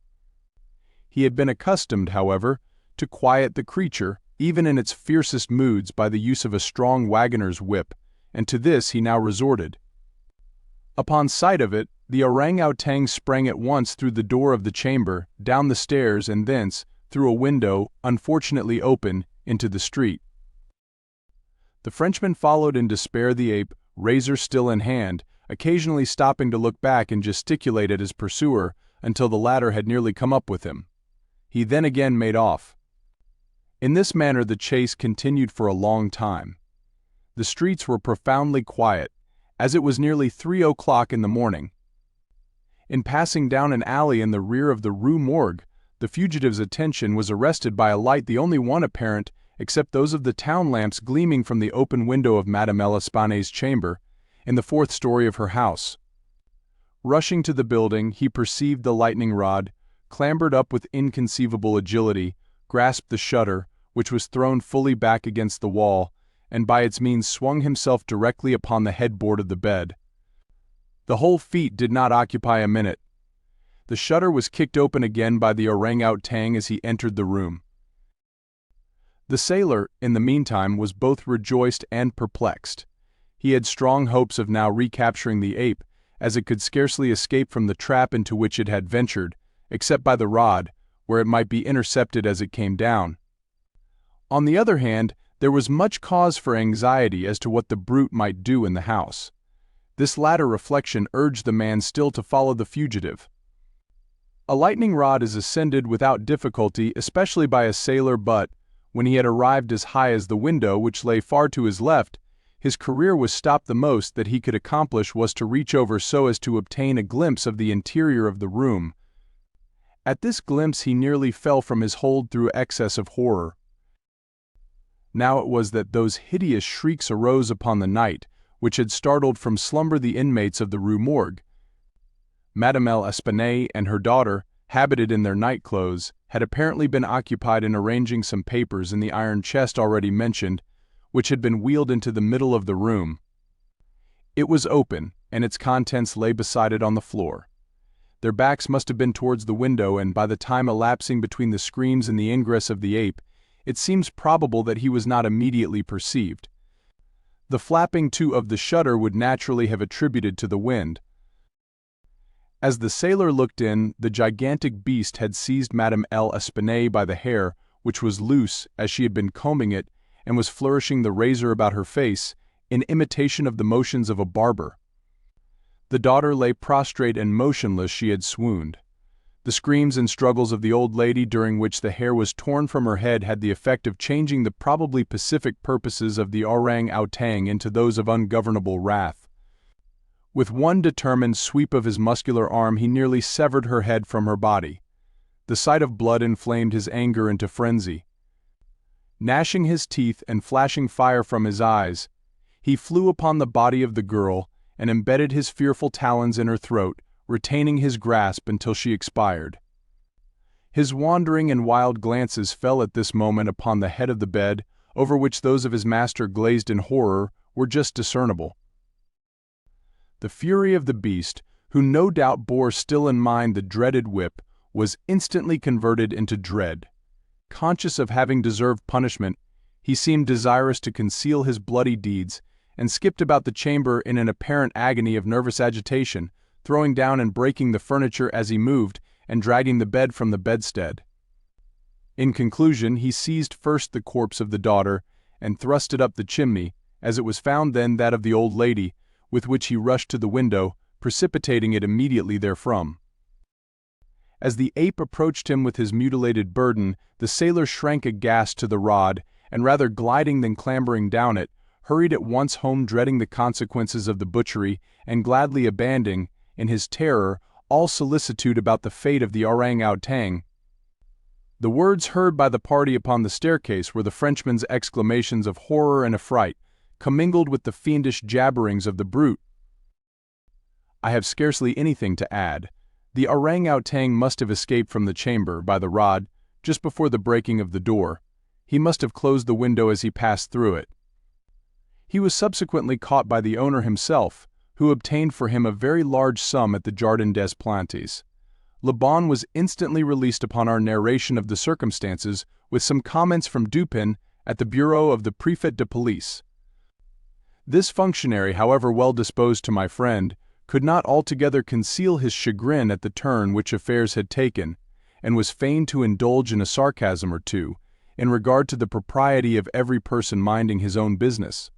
He had been accustomed, however, to quiet the creature, even in its fiercest moods, by the use of a strong wagoner's whip, and to this he now resorted. Upon sight of it, the orang-outang sprang at once through the door of the chamber, down the stairs, and thence, through a window, unfortunately open, into the street. The Frenchman followed in despair the ape, razor still in hand, occasionally stopping to look back and gesticulate at his pursuer until the latter had nearly come up with him. He then again made off. In this manner the chase continued for a long time. The streets were profoundly quiet, as it was nearly 3 o'clock in the morning. In passing down an alley in the rear of the Rue Morgue, the fugitive's attention was arrested by a light, the only one apparent, except those of the town lamps gleaming from the open window of Mademoiselle Espanaye's chamber, in the 4th story of her house. Rushing to the building, he perceived the lightning rod, clambered up with inconceivable agility, grasped the shutter, which was thrown fully back against the wall, and by its means swung himself directly upon the headboard of the bed. The whole feat did not occupy a minute. The shutter was kicked open again by the orang-outang as he entered the room. The sailor, in the meantime, was both rejoiced and perplexed. He had strong hopes of now recapturing the ape, as it could scarcely escape from the trap into which it had ventured, except by the rod, where it might be intercepted as it came down. On the other hand, there was much cause for anxiety as to what the brute might do in the house. This latter reflection urged the man still to follow the fugitive. A lightning rod is ascended without difficulty, especially by a sailor, but, when he had arrived as high as the window, which lay far to his left, his career was stopped. The most that he could accomplish was to reach over so as to obtain a glimpse of the interior of the room. At this glimpse he nearly fell from his hold through excess of horror. Now it was that those hideous shrieks arose upon the night, which had startled from slumber the inmates of the Rue Morgue. Mademoiselle Espanaye and her daughter, habited in their night clothes, had apparently been occupied in arranging some papers in the iron chest already mentioned, which had been wheeled into the middle of the room. It was open, and its contents lay beside it on the floor. Their backs must have been towards the window, and by the time elapsing between the screams and the ingress of the ape, it seems probable that he was not immediately perceived. The flapping to of the shutter would naturally have attributed to the wind. As the sailor looked in, the gigantic beast had seized Madame L'Espanaye by the hair, which was loose, as she had been combing it, and was flourishing the razor about her face, in imitation of the motions of a barber. The daughter lay prostrate and motionless. She had swooned. The screams and struggles of the old lady, during which the hair was torn from her head, had the effect of changing the probably pacific purposes of the orang-outang into those of ungovernable wrath. With one determined sweep of his muscular arm he nearly severed her head from her body. The sight of blood inflamed his anger into frenzy. Gnashing his teeth and flashing fire from his eyes, he flew upon the body of the girl and embedded his fearful talons in her throat, retaining his grasp until she expired. His wandering and wild glances fell at this moment upon the head of the bed, over which those of his master, glazed in horror, were just discernible. The fury of the beast, who no doubt bore still in mind the dreaded whip, was instantly converted into dread. Conscious of having deserved punishment, he seemed desirous to conceal his bloody deeds, and skipped about the chamber in an apparent agony of nervous agitation, throwing down and breaking the furniture as he moved, and dragging the bed from the bedstead. In conclusion, he seized first the corpse of the daughter, and thrust it up the chimney, as it was found, then that of the old lady, with which he rushed to the window, precipitating it immediately therefrom. As the ape approached him with his mutilated burden, the sailor shrank aghast to the rod, and rather gliding than clambering down it, hurried at once home, dreading the consequences of the butchery, and gladly abandoning, in his terror, all solicitude about the fate of the orang-outang. The words heard by the party upon the staircase were the Frenchman's exclamations of horror and affright, commingled with the fiendish jabberings of the brute. I have scarcely anything to add. The orang-outang must have escaped from the chamber by the rod just before the breaking of the door. He must have closed the window as he passed through it. He was subsequently caught by the owner himself, who obtained for him a very large sum at the Jardin des Plantes. Le Bon was instantly released upon our narration of the circumstances, with some comments from Dupin at the bureau of the Préfet de Police. This functionary, however well disposed to my friend, could not altogether conceal his chagrin at the turn which affairs had taken, and was fain to indulge in a sarcasm or two, in regard to the propriety of every person minding his own business.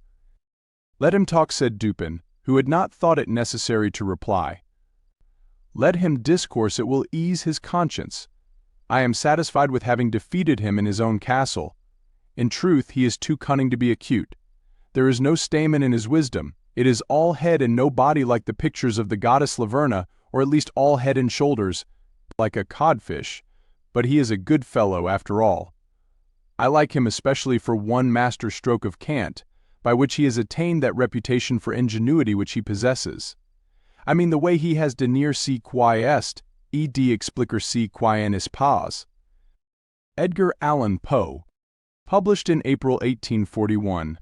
"Let him talk," said Dupin, who had not thought it necessary to reply. "Let him discourse, it will ease his conscience. I am satisfied with having defeated him in his own castle. In truth, he is too cunning to be acute. There is no stamen in his wisdom. It is all head and no body, like the pictures of the goddess Laverna, or at least all head and shoulders, like a codfish. But he is a good fellow, after all. I like him especially for one master stroke of cant, by which he has attained that reputation for ingenuity which he possesses. I mean the way he has denier si qui est, et d'expliquer si qui n'est pas." Edgar Allan Poe, published in April 1841.